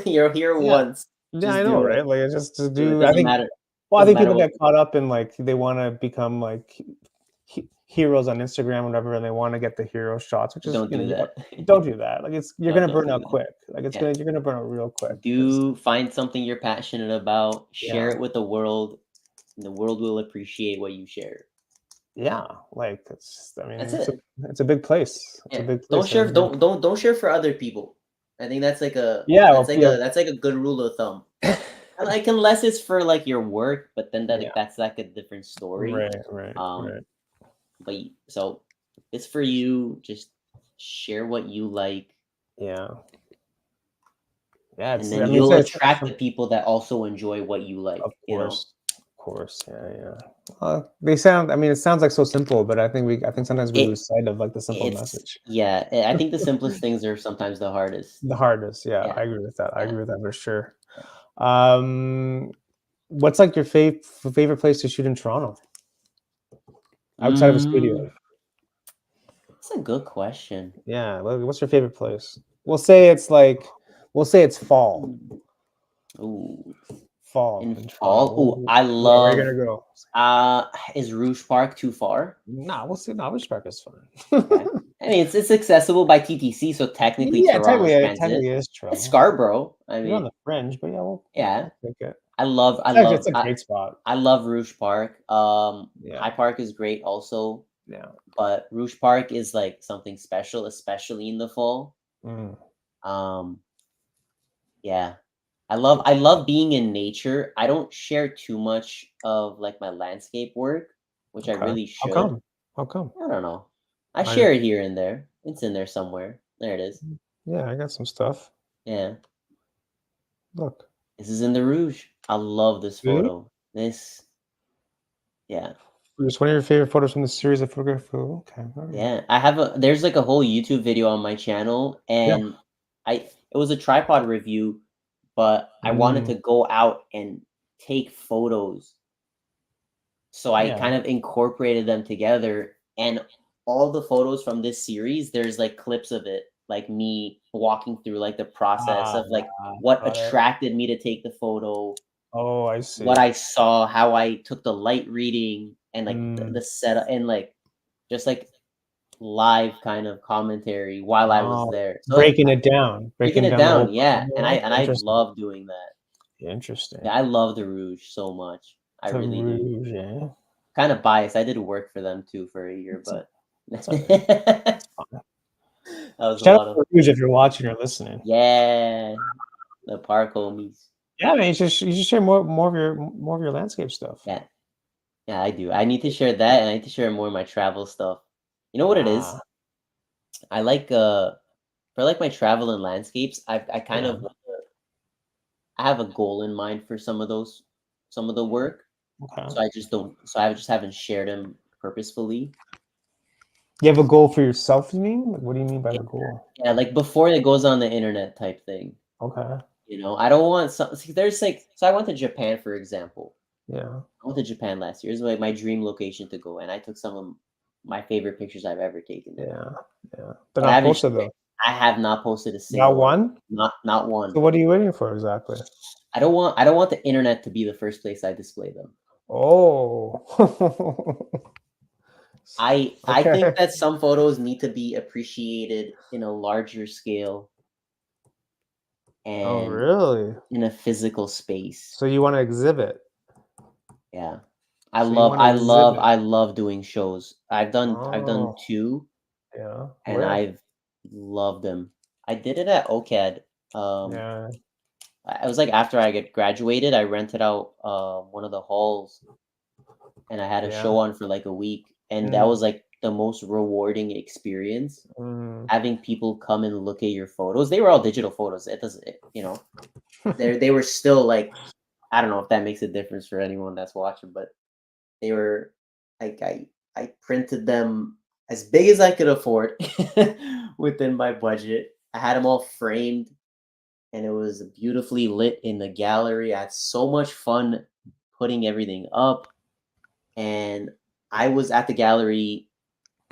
You're here yeah, once. yeah. I Just know, do it. right? Like it's just to Do it. do. I Doesn't think. matter. Well, I Doesn't think matter people what. get caught up in like they want to become like heroes on Instagram, or whatever, and they want to get the hero shots, which is Don't do that. don't do that. Like you're No, gonna don't burn do out that. quick. Like Yeah. you're gonna burn out real quick because Do find something you're passionate about, share yeah, it with the world, and the world will appreciate what you share. yeah. Like I That's mean, it. it's a big place. It's a Yeah. big Don't place, share and don't share for other people. I think that's like a yeah, that's well, like yeah, a that's like a good rule of thumb. Like unless it's for like your work, but then yeah. that's like a different story. Right, right, Um, right. so it's for you. Just share what you like, Yeah, yeah. and It's then I mean, you'll attract some, the people that also enjoy what you of like. course, of course. Yeah, yeah. They sound. I mean, it sounds like so simple, but I think sometimes we It lose sight of like the simple it's message. yeah. I think the simplest things are sometimes the hardest. The hardest. Yeah, Yeah, I agree with that. I yeah. agree with that for sure. Um, what's like your favorite place to shoot in Toronto outside of a studio? Mm, that's a good question. Yeah, what's your favorite place? We'll say it's like, we'll say it's fall, Hmm. Ooh, fall in in Toronto. fall. Ooh, I Yeah, where are you love. gonna go? Is Rouge Park too far? Nah, we'll see. Nah, Wishback is Okay. fine. I mean, it's accessible by TTC, so technically Yeah, Toronto it Transit. technically is It's Toronto. Scarborough. I You're on mean, the fringe, but yeah, yeah. we'll take it. I love I It's actually love it's a great spot. I love Rouge Park. Yeah, High Park is great also, yeah. but Rouge Park is like something special, especially in the fall. Mm, Um, yeah. I love being in nature. I don't share too much of like my landscape work, which I okay. really How should. come? How come? I don't know. I I share it here and there. It's in there somewhere. There it is. yeah, I got some stuff. Yeah. Look, This is in the Rouge. I love this really? photo. This, yeah. It's one of your favorite photos from the series of photography. Okay, all right. Yeah. There's like a whole YouTube video on my channel, Yeah. and it was a tripod review, but I wanted Mm, to go out and take photos So I Yeah. kind of incorporated them together, and all the photos from this series, there's like clips of it, like me walking through like the process Ah, of like what got it. attracted me to take the photo, Oh, I what see. I saw, how I took the light reading, and like the Mm. setup, and like just like live kind of commentary while I was Oh, there. So like breaking it down, breaking breaking it down the whole down, yeah. And I process. and I Interesting. love doing that. Interesting. Yeah, I love the Rouge so much. I The really do. Rouge, eh? Kind of biased. I did work for them too for a year, It's but it's all right. that It's fine. was a Shout out lot of to Rouge if you're watching or listening. yeah, the park homies. Yeah, man, you should share more of your landscape stuff. Yeah, yeah, I do. I need to share that, and I need to share more of my travel stuff. You know what it is? Ah, I like for like my travel and landscapes. I kind yeah, of I have a goal in mind for some of the work. okay. So I just don't. So I just haven't shared them purposefully. You have a goal for yourself, you mean? Like, what do you mean by Yeah, the goal? yeah, like before it goes on the internet type thing. Okay, You know, I don't want some. See, there's like, so I went to Japan, for example. yeah, I went to Japan last year. It's like my dream location to go, and I took some of my favorite pictures I've ever taken there. yeah, yeah. They're But not posted though. I have not posted a Not single one. one? Not one. So what are you waiting for exactly? I don't want the internet to be the first place I display them. Oh. I think Okay. that some photos need to be appreciated in a larger scale Oh, and really? in a physical space. So you wanna exhibit? Yeah. So you wanna exhibit? I love doing shows. I've done Oh, 2, yeah. and Where? I've loved them. I did it at OCAD. Yeah, I was like after I get graduated, I rented out one of the halls, and I had a yeah. show on for like a week, and that Mm, was like the most rewarding experience. mm. Having people come and look at your photos. They were all digital photos. It doesn't, you know, they were still like, I don't know if that makes a difference for anyone that's watching, but they were like I printed them as big as I could afford within my budget. I had them all framed, and it was beautifully lit in the gallery. I had so much fun putting everything up, and I was at the gallery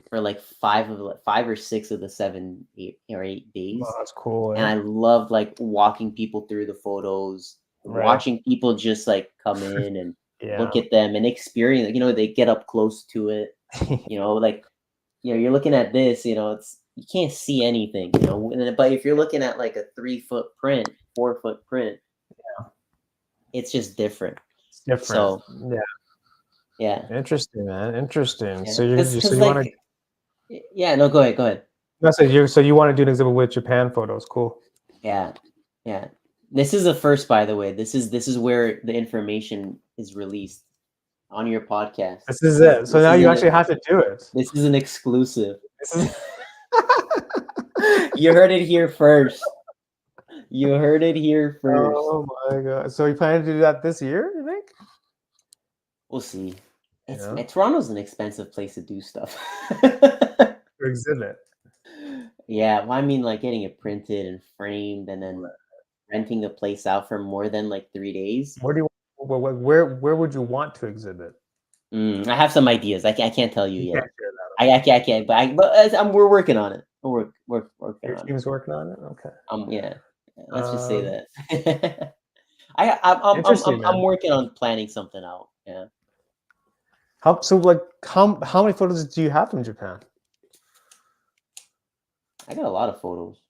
for like 5 or 6 of the 7, 8 Well, days, that's cool, and eh? I loved like walking people through the photos, Right. watching people just like come in and look Yeah. at them and experience. You know, they get up close to it. You know, like you're looking at this. You know, it's you can't see anything. You know, but if you're looking at like a 3-foot print, 4-foot print, it's just different. It's different. So Yeah. yeah, Interesting, man. Interesting. yeah, So because you wanna like yeah, no, go ahead, go ahead. so you wanna do an exhibit with Japan photos. Cool. Yeah, yeah. This is the first, by the way. This is where the information is released on your podcast. This is it. So This now is you an actually have to do it. this is an exclusive. This is You heard it here first. You heard it here first. Oh my god. So you planning to do that this year, you think? We'll see. Yeah. Toronto's an expensive place to do stuff. To exhibit. Yeah, well, I mean, like getting it printed and framed, and then renting the place out for more than like 3 days. Where do you where would you want to exhibit? I have some ideas. I can't tell you You can't yet. share that. I can't. But we're working on it. We're working Your on it. team's working on it? Okay. Yeah. Let's just say Um, that. interesting, I'm man. working on planning something out. Yeah. How many photos do you have from Japan? I got a lot of photos,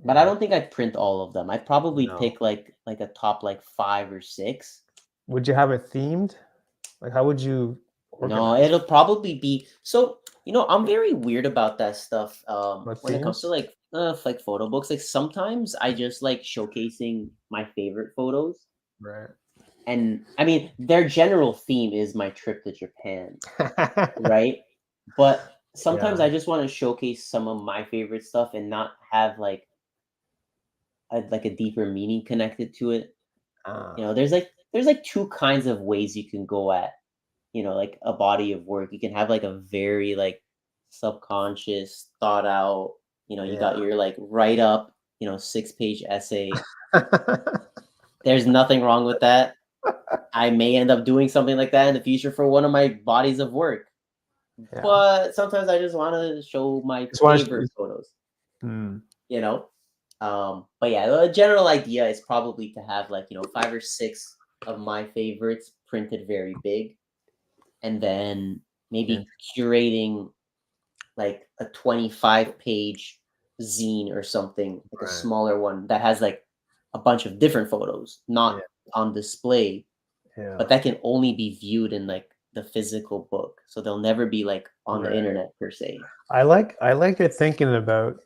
but I Yeah. don't think I'd print all of them. I'd probably No. pick like a top like 5 or 6. Would you have it themed? Like, how would you No, organize it'll it? probably be so. You know, I'm very weird about that stuff. What When it comes to themes? like photo books, like sometimes I just like showcasing my favorite photos. Right. And I mean, their general theme is my trip to Japan, right? But sometimes Yeah. I just want to showcase some of my favorite stuff and not have like a deeper meaning connected to it. You Ah, know, there's like 2 kinds of ways you can go at, you know, like a body of work. You can have like a very like subconscious, thought out, you know, you got yeah. your like write up, you know, 6-page essay. There's nothing wrong with that. I may end up doing something like that in the future for one of my bodies of work. Yeah. But sometimes I just want to show my Just wanna favorite photos, Hmm. you know? But yeah, the general idea is probably to have like, 5 or 6 of my favorites printed very big, and then maybe curating like a 25-page zine or something, like a Right. smaller one that has like a bunch of different photos, Yeah. not on display, Yeah. but that can only be viewed in like the physical book. So they'll never be like on the Right. internet per se. I like your thinking about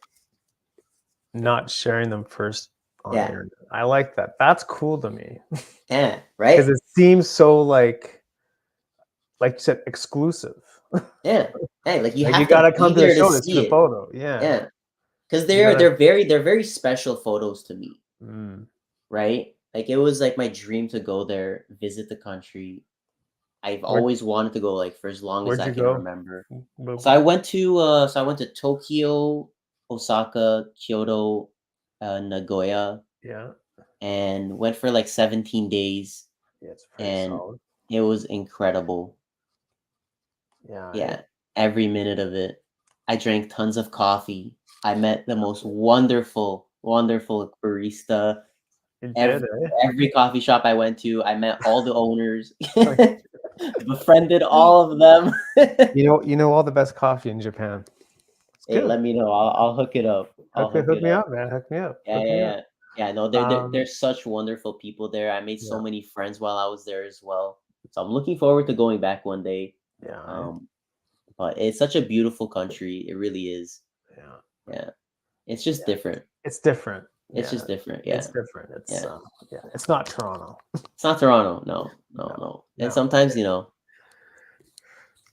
not sharing them first on the Yeah. internet. I like that. That's cool to me Yeah. because Right. it seems so like you said, exclusive. Yeah. Hey, like you Like you have to gotta be come to the there to show to see see the it. photo. Yeah. Yeah. Because You gotta. they're very special photos to me. Mm. Right. Like it was like my dream to go there, visit the country. I've Where always wanted to go like for as long as where'd I you can go? remember. Wh- So I went to Tokyo, Osaka, Kyoto, Nagoya, Yeah. and went for like 17 days, Yeah, it's pretty and solid. it was incredible. Yeah. Yeah, every minute of it. I drank tons of coffee. I met the most Yeah. wonderful, wonderful barista. You did, Every eh? every coffee shop I went to, I met all the owners, Like, befriended all of them. you know all the best coffee in Japan. It's Hey, good. let me know. I'll hook it up. I'll hook Hook it me up. up, man. Hook me up. Yeah, Hook yeah, me up. yeah. Yeah, no, they're Um, such wonderful people there. I made so yeah, many friends while I was there as well. So I'm looking forward to going back one day. yeah, Um, but it's such a beautiful country. It really is. yeah, Yeah. It's just yeah. different. It's different. It's Yeah, just different. it's Yeah. different. It's Yeah. yeah, it's not Toronto. It's not Toronto. No, no, No, no. And no. sometimes,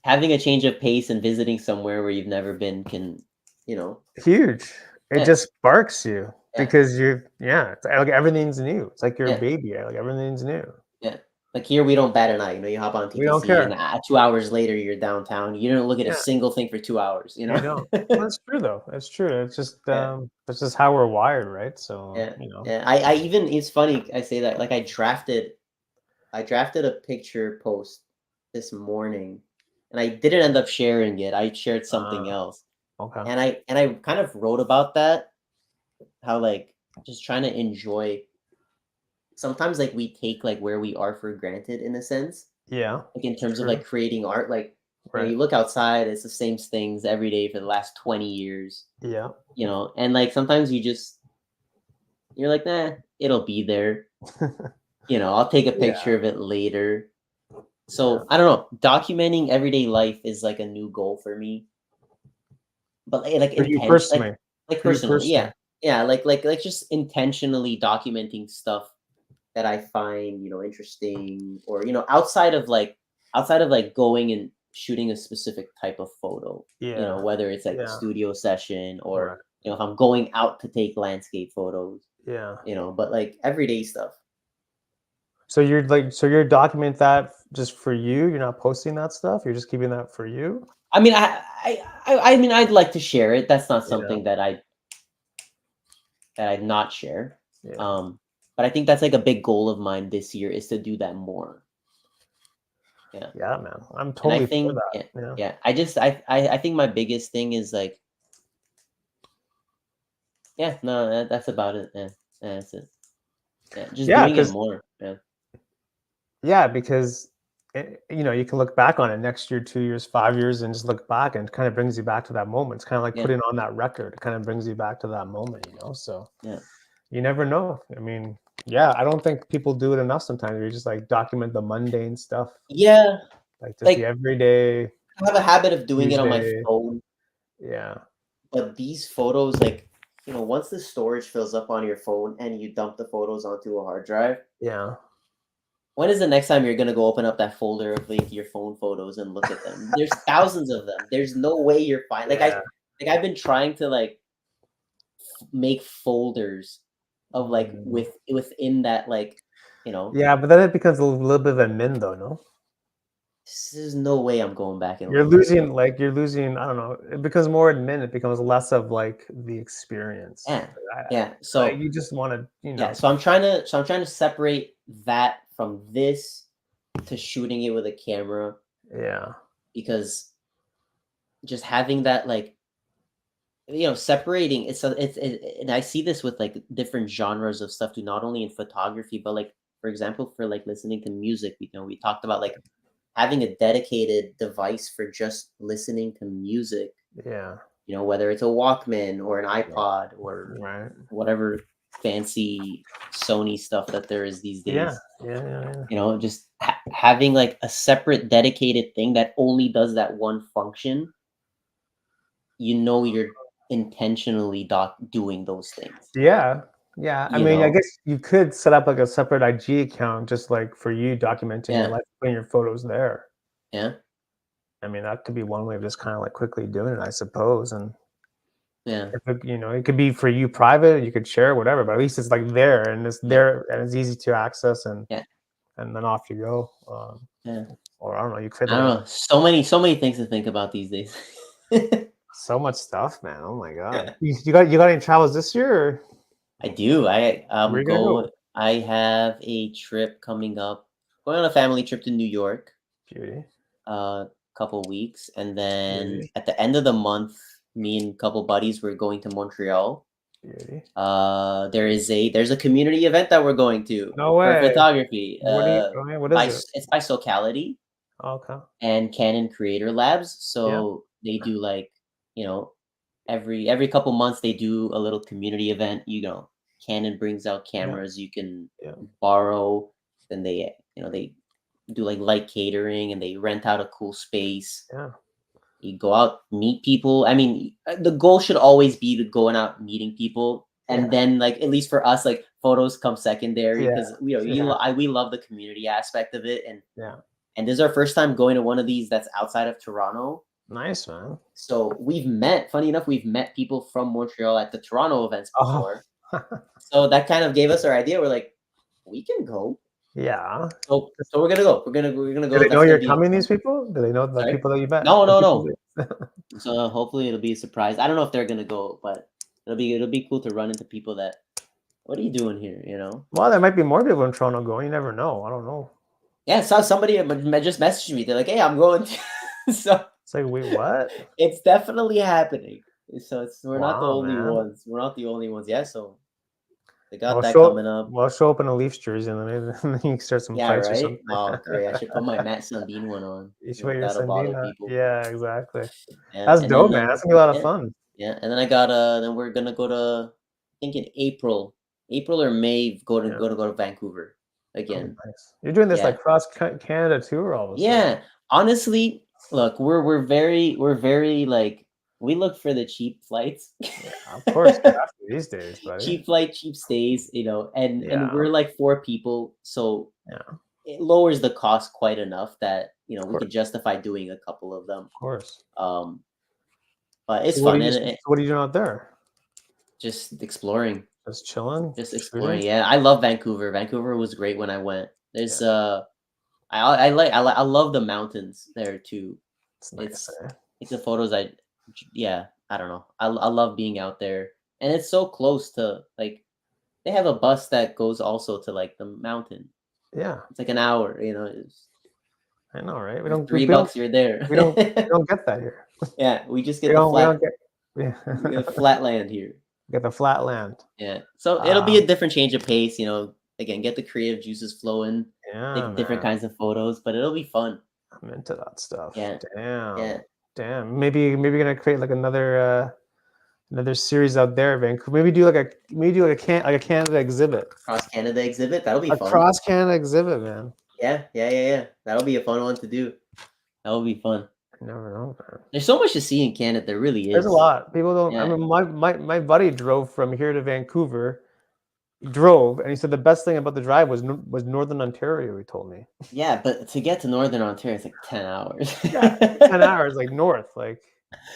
having a change of pace and visiting somewhere where you've never been can, you know, Huge. It yeah, just sparks you yeah, because yeah, it's like everything's new. It's like your yeah. baby. Like everything's new. Yeah. Like here, we don't bat an eye. You hop on We don't TTC and care. 2 hours later, you're downtown. You don't look at a Yeah, single thing for 2 hours, you don't. Well, that's true though. It's true. Yeah. It's just how we're wired, right? So Yeah. Yeah. I even, it's funny. I say that, like I drafted a picture post this morning and I didn't end up sharing it. I shared something uh, else. okay. And I kind of wrote about that, how like just trying to enjoy, sometimes like we take like where we are for granted in a sense, Yeah, like in it's terms of true. like creating art, like Right. you look outside, it's the same things every day for the last 20 years, Yeah. and like sometimes you're like, nah, it'll be there, I'll take a Yeah. picture of it later. Yeah. So I don't know, documenting everyday life is like a new goal for me, but like For you intention, personally. like For you personally, yeah. personally. Yeah, like just intentionally documenting stuff that I find, interesting, or, outside of like going and shooting a specific type of photo, Yeah. whether it's like a Yeah. studio session, or, Right. if I'm going out to take landscape photos, Yeah. but like everyday stuff. So you're document that just for you. You're not posting that stuff. You're just keeping that for you. I mean, I mean, I'd like to share it. That's not Yeah. something that I'd not share. Yeah. Um, but I think that's like a big goal of mine this year, is to do that more. Yeah. Yeah, man. I'm And I totally for think, that. yeah, Yeah. yeah. I think my biggest thing is like, yeah, no, that's about it. Yeah, yeah, that's it. Yeah, just Yeah, doing it because more. Yeah, you can look back on it next year, 2 years, 5 years, and just look back, and it kind of brings you back to that moment. It's kind of like yeah, putting on that record. It kind of brings you back to that moment. So yeah, you never know. I mean, yeah, I don't think people do it enough sometimes. You just like document the mundane stuff, yeah. like just the Like everyday I have a habit of doing it on my Tuesday. phone, Yeah. but these photos, like, once the storage fills up on your phone and you dump the photos onto a hard drive, Yeah. when is the next time you're gonna go open up that folder of like your phone photos and look at them? There's thousands of them. There's no way you're fine. Yeah. I've been trying to like make folders of like Mhm. within that, like, you know Yeah, but then it becomes a little bit of a min though, no? There's no way I'm going back and You're looking at losing, photos. like, you're losing, I don't know, it becomes more admin, it becomes less of, like, the experience. Yeah, I yeah. like, So you just wanna, yeah, so I'm trying to separate that from this to shooting it with a camera yeah. because just having that like separating and I see this with like different genres of stuff too, not only in photography but like for example for like listening to music. We talked about like having a dedicated device for just listening to music, Yeah. whether it's a Walkman or an Yeah. iPod or Right. whatever fancy Sony stuff that there is these Yeah. days. Yeah, yeah, yeah. Just having like a separate dedicated thing that only does that one function, you're intentionally doing those things, Yeah. Yeah, I you mean, I know? guess you could set up, like, a separate IG account just, like, for you documenting your Yeah, life, putting your photos there. yeah, I mean, that could be one way of just kinda, like, quickly doing it, I suppose, and yeah, if it it could be for you private, you could share whatever, but at least it's, like, there, and it's yeah, there, and it's easy to access, yeah, and then off you go, yeah. or I don't know, you create, I like, don't a know. So many things to think about these days. so much stuff, man, oh my god. Yeah. You got any travels this year, or I do. where you gonna go? I have a trip coming up. Going on a family trip to New York, Beauty, couple weeks, and then beauty, at the end of the month, me and a couple buddies were going to Montreal. beauty. There's a community event that we're going to No for way. photography. What is it? It's by Socality Okay. and Canon Creator Labs. Yeah, So they do like, you know, every couple months they do a little community event. Canon brings out yeah, cameras you can yeah, borrow. Then they do like light catering and they rent out a cool space. yeah, You go out, meet people. I mean, the goal should always be to going out, meeting people, and yeah, then like at least for us, like photos come secondary yeah, because yeah, we love the community aspect of it, yeah. and this is our first time going to one of these that's outside of Toronto. Nice, man. So funny enough, we've met people from Montreal at the Toronto events Oh, before. So that kind of gave us our idea. We're like, we can go. yeah. So we're gonna go. We're gonna Do go. they know That's gonna you're be coming, these people? Do they know the sorry. people that you met? No, The no, people no. that So hopefully it'll be a surprise. I don't know if they're gonna go, but it'll be cool to run into people that what are you doing here? Well, there might be more people in Toronto going, you never know, I don't know. Yeah, so somebody just messaged me. They're like, "Hey, I'm going." So It's like, "Wait, what?" it's definitely happening. So we're not the Wow, only man. ones. We're not the only ones. Yeah, so they got Well, that coming up. show up in a Leafs jersey, and then maybe then you can start some Yeah, fights or right. something. Oh, great! I should put my Matt Sundin one on. You See should wear if your that'll bother Sandina. people. Yeah, exactly. Yeah, That's and dope, then man, that's gonna be a lot of yeah, fun. yeah, and then then we're gonna go to I think in April or May Yeah. go to Vancouver Oh, again. nice. You're doing this, Yeah, like, cross Canada tour all of a sudden. yeah. Honestly, look, we're very like we look for the cheap flights, Yeah, of course, you have to these days, buddy. cheap flight, cheap stays, and Yeah, we're like four people, so yeah, it lowers the cost quite enough that of we course, could justify doing a couple of them. of course. Um, but So it's fun and what are you doing out there? just exploring. Just chilling, Just shooting? exploring. Yeah, I love Vancouver. Vancouver was great when I went. Yeah, There's I love the mountains there too. it's nice, It's eh? it's the photos yeah, I don't know. I love being out there. And it's so close to like they have a bus that goes also to like the mountain. Yeah, It's like an hour, it's I know, right? for $3 you're there. We don't get that here. Yeah, we just We get the don't we flat don't get yeah. we get flat land here. Get the flat land. Yeah. So it'll be Um, a different change of pace, again, get the creative juices flowing, yeah, take different man, kinds of photos, but it'll be fun. I'm into that stuff. Yeah. Damn, Yeah. damn. Maybe gonna create, like, another series out there, Vancouver. Maybe do, like, a Canada exhibit. Cross Canada exhibit. That'll be A fun. cross Canada exhibit, man. Yeah. Yeah. Yeah. Yeah. That'll be a fun one to do. That'll be fun. You never know, man. There's so much to see in Canada. There really There's a is. lot. People don't I Yeah. mean, my buddy drove from here to Vancouver. He drove, and he said the best thing about the drive was Northern Ontario, he told me. Yeah. But to get to Northern Ontario, it's like 10 hours. Yeah, it's like 10 hours, like, north, like,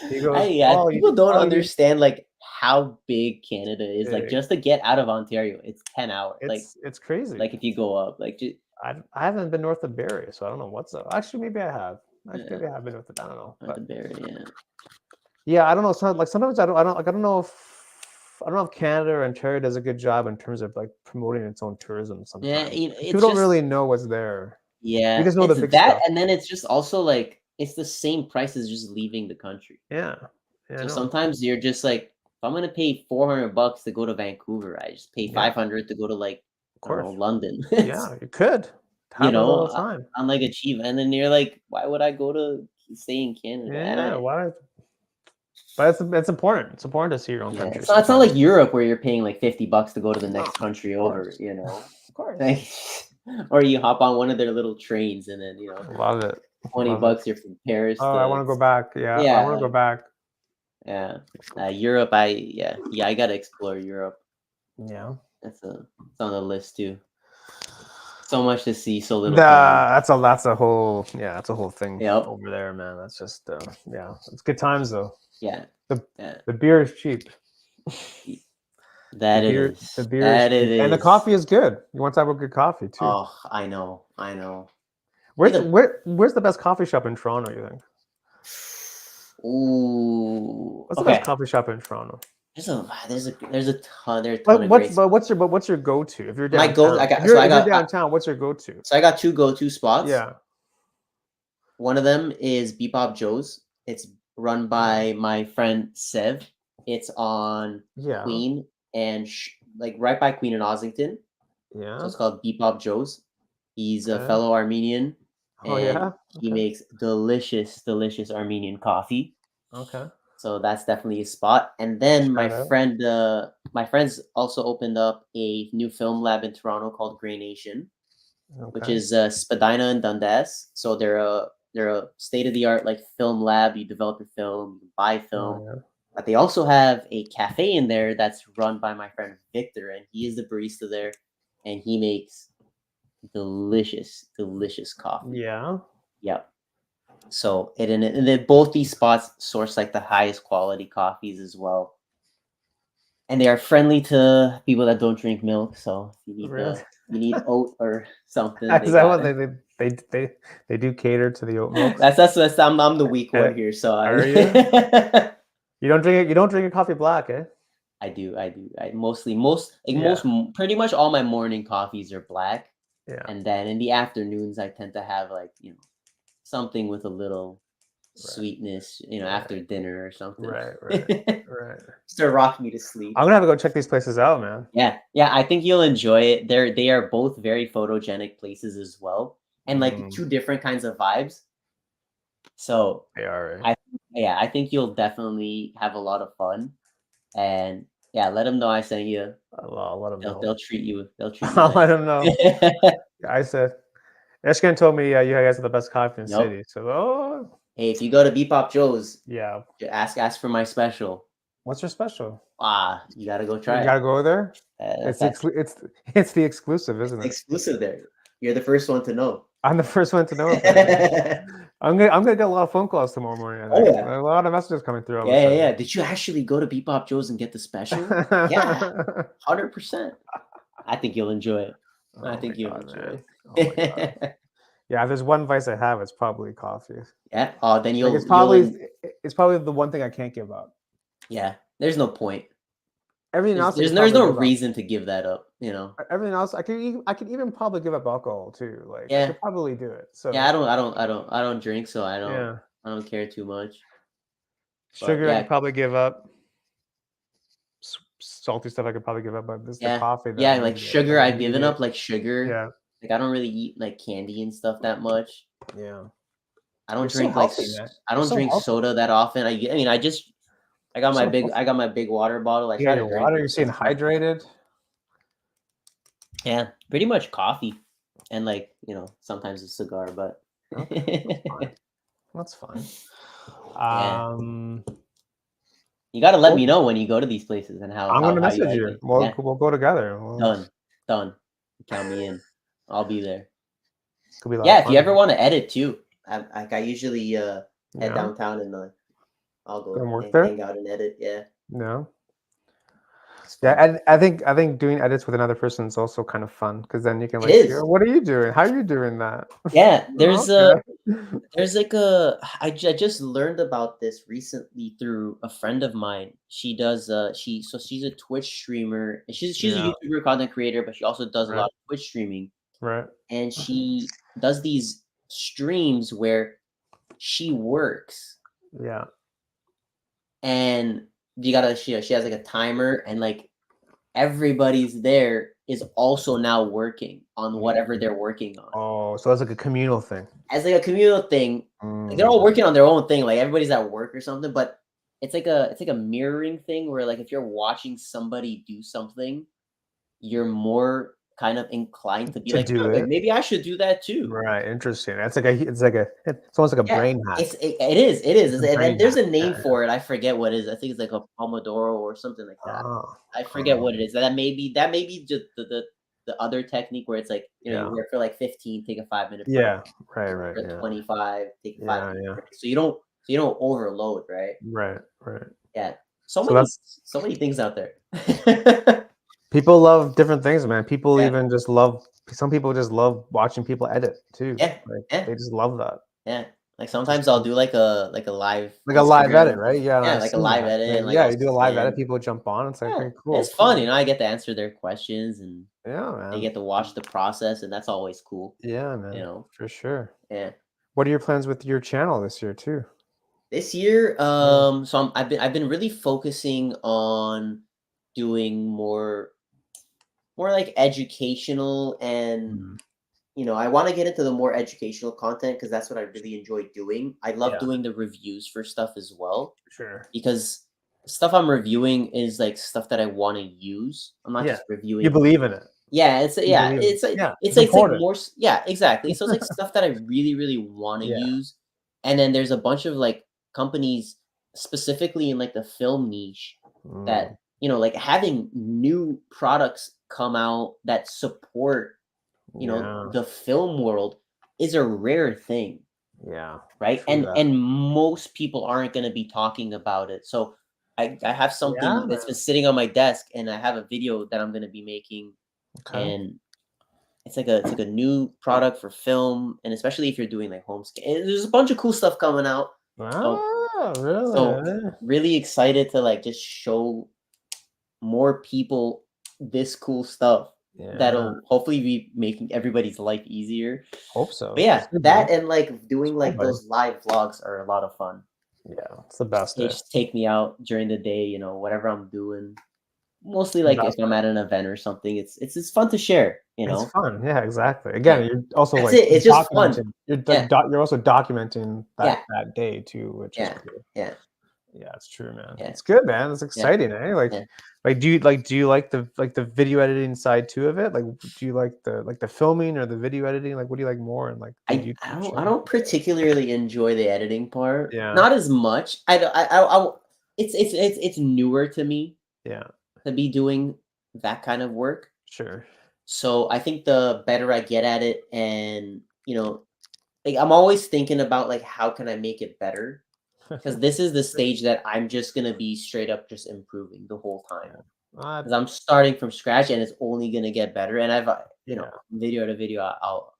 he goes, Yeah. People don't all you understand like how big Canada is. Like big. just to get out of Ontario, it's 10 hours. Like It's crazy. if you go up, I haven't been north of Barrie, so I don't know what's up. Actually, maybe I have. Actually, Yeah, maybe I have been north of. I don't know, at the but Barrie, yeah. yeah, I don't know. So, like sometimes I don't know if Canada or Ontario does a good job in terms of like promoting its own tourism. Yeah, Sometimes people it's don't just really know what's there. We yeah, just know the it's big that, stuff. and then it's just also like it's the same price as just leaving the country. Yeah, yeah, I So know. sometimes you're just like, if I'm gonna pay $400 to go to Vancouver, I just pay Yeah, 500 to go to like of I don't know course. London. Yeah, you could. It You happens know, all the time. on like a cheap, and then you're like, why would I go to stay in Canada? And Yeah, why? But it's important. It's important to see your own yeah, country it's not like sometimes. Europe where you're paying like $50 to go to the No, next country of over, course, you know, of course. like, or you hop on one of their little trains and then Love it. twenty Love it. bucks you're from Paris Oh, I to want to go back. Yeah, I yeah, want to go back. yeah, Europe. I gotta explore Europe. Yeah. It's on the list too. So much to see, so little time. That's a whole that's a whole thing Yep. over there, man. That's just yeah, it's good times though. Yeah. The Yeah. the beer is cheap. That it The is. beer is That it cheap, and the is. coffee is good. You want to have a good coffee too. Oh, I know. I know. Where's Either. where's the best coffee shop in Toronto? You think? Ooh. What's the best Okay. coffee shop in Toronto? There's a ton of great spots. But what's your go to if you're My go. I downtown? got. So I If you're got. downtown, what's your go to? So I got two go-to spots. Yeah. One of them is Bebop Joe's. It's run by my friend Sev. It's on Yeah. Queen and like right by Queen and Ossington. So Yeah. it's called Bebop Joe's. He's a Okay. fellow Armenian, Oh and yeah. he Okay. makes delicious, delicious Armenian coffee. Okay. So that's definitely a spot. And then Shout out. my friends also opened up a new film lab in Toronto called Grey Nation, which Okay. is Spadina and Dundas. So they're a state of the art like film lab. You develop your film, you buy Oh film, yeah. but they also have a cafe in there that's run by my friend Victor, and he is the barista there, and he makes delicious, delicious coffee. Yeah. Yep. So and then both these spots source like the highest quality coffees as well, and they are friendly to people that don't drink milk. So if Really? you need oat or something, Is they that got what they they do cater to the oat milks? that's I'm the weak Eh, one here. So are you? I You don't drink it. You don't drink your coffee black, eh? I do. I mostly most like Yeah. pretty much all my morning coffees are black, Yeah. and then in the afternoons I tend to have like something with a little Right. sweetness, Right. after dinner or something. Right. Right. Right. Just to rock me to sleep. I'm gonna have to go check these places out, man. Yeah, yeah, I think you'll enjoy it. They are both very photogenic places as well, and like Mm, two different kinds of vibes. So they are. Eh? I yeah, I think you'll definitely have a lot of fun. And yeah, let them know I sent you. I'll let them know. They'll treat you. They'll treat you I'll let nice. them know. I said Ishkhan told me you guys have the best coffee in the Nope. city. So oh Hey, if you go to Bebop Joe's, yeah. ask for my special. What's your special? You gotta go You try it. gotta go there. That's that. It's the exclusive, isn't It's it? exclusive there. You're the first one to know. I'm the first one to know about it. I'm gonna get a lot of phone calls tomorrow morning. I Oh think yeah. a lot of messages coming through all of a Yeah, yeah, sudden. yeah. Did you actually go to Bebop Joe's and get the special? Yeah, 100%. I think you'll enjoy it. I Oh my think you'll god, man! enjoy Oh my god! it. Yeah, if there's one vice I have, it's probably coffee. Yeah. Oh, then Like it's probably the one thing I can't give up. yeah. There's no point. Everything else I could There's probably no give up. reason to give that up. Everything else I could even probably give up alcohol too. Like I Yeah. could probably do it. Yeah. So I don't drink, so yeah, I don't care too much. But sugar I could yeah, probably give up. Salty stuff I could probably give up, but this is the yeah, coffee that yeah. Like I sugar, I've need given it. up like sugar. Yeah, Like I don't really eat like candy and stuff that much. yeah. I You're don't so drink like healthy, man. I You're don't so drink healthy. soda that often. I mean You're so I healthy. got my big water bottle. I You got try to your drink water. it. You're staying But hydrated. yeah, pretty much coffee and like sometimes a cigar, but Okay, that's fine. That's fine. yeah, Um, you got to let well, me know when you go to these places and I'm gonna how you message like you. it. Yeah, We'll go together. done, done. Count me in. I'll be there. Could be a lot of Yeah, if you fun. ever want to edit too, I usually head Yeah, downtown and I'll gonna go work there. hang out and edit. Yeah. No. Yeah, and I think doing edits with another person is also kind of fun because then you can It like see, oh, is. what are you doing? How are you doing that? Yeah, Okay. there's like a I just learned about this recently through a friend of mine. She does she's a Twitch streamer. And she's a Yeah. YouTuber content creator, but she also does a lot Right. of Twitch streaming. Right. And she does these streams where she works Yeah. and she has like a timer and like everybody's there is also now working on whatever Mm. they're working on. Oh, so it's like a communal thing. As like a communal thing, like they're all Mm. working on their own thing, like everybody's at work or something, but it's like a mirroring thing where like if you're watching somebody do something, you're more kind of inclined to be To like, do "Oh, like it. maybe I should do that too." Right. Interesting. It's almost like a Yeah, brain hack. it is, It's a and brain there's hack. a Yeah. name Yeah. for it, I forget what it is, I think it's like a Pomodoro or something like that. Oh. I forget Oh. what it is, that may be just the other technique where it's like, you Yeah. work for like 15, take a 5-minute break, Yeah. Right. work Right. for Yeah. 25, take a Yeah. 5-minute Yeah. break, so you don't overload, right? Right. Right. Yeah. So that's So many things out there. people love different things, man. People Yeah, even just love. Some people just love watching people edit too. yeah, Like yeah, they just love that. yeah. Like, Just sometimes I'll do like a live like a live edit, Instagram. right? Yeah, and Yeah, I've like a seen live that. edit, Like, and, like, yeah, I'll you do a live edit, scan. people jump on. It's like, Yeah, okay, cool, it's fun, cool. I get to answer their questions, and Yeah, they man. get to watch the process, and that's always cool, Yeah, you man, know? for sure. Yeah. What are your plans with your channel this year too? This year, Yeah. so I've been really focusing on doing more like educational and Mm, I want to get into the more educational content because that's what I really enjoy doing. I love yeah, doing the reviews for stuff as well for sure. because stuff I'm reviewing is like stuff that I want to use. I'm not Yeah, just you reviewing. believe in it. Yeah, You believe in it. Yeah, it's it's like important. more yeah, exactly. So it's like stuff that I really really want to Yeah. use, and then there's a bunch of like companies specifically in like the film niche Mm, that like having new products come out that support yeah, the film world is a rare thing, yeah. right? True that. And most people aren't going to be talking about it. So I have Yeah, something that's been man. sitting on my desk, and I have a video that I'm going to be making, Okay. and it's like a new product for film, and especially if you're doing like home scan. There's a bunch of cool stuff coming out. So Ah, so really? really excited to like just show more people this cool stuff Yeah, that'll hopefully be making everybody's life easier. hope But so. yeah, Should be. that and like doing Cool, like buddy. those live vlogs are a lot of fun. Yeah, it's the best They day. just take me out during the day, whatever I'm doing. Mostly The like if best I'm day. at an event or something, it's fun to share, It's fun. Yeah, exactly. Yeah. Again, you're also That's like it. It's just fun. documenting. You're Yeah. like you're also documenting Yeah. that day too, which is Yeah. cool. Yeah. Yeah, it's true, man. Yeah. It's good, man. It's Yeah. exciting, eh? Yeah. Do you like the video editing side too of it? Like, do you like the filming or the video editing? Like, what do you like more in like the YouTube I channel? don't particularly enjoy the editing part. Yeah, Not as much. It's newer to me yeah, to be doing that kind of work. sure. So I think the better I get at it, and like I'm always thinking about like how can I make it better? Because this is the stage that I'm just gonna be straight up just improving the whole time. Yeah. Uh, Because I'm starting from scratch and it's only gonna get better. And I've yeah. video to video, I'll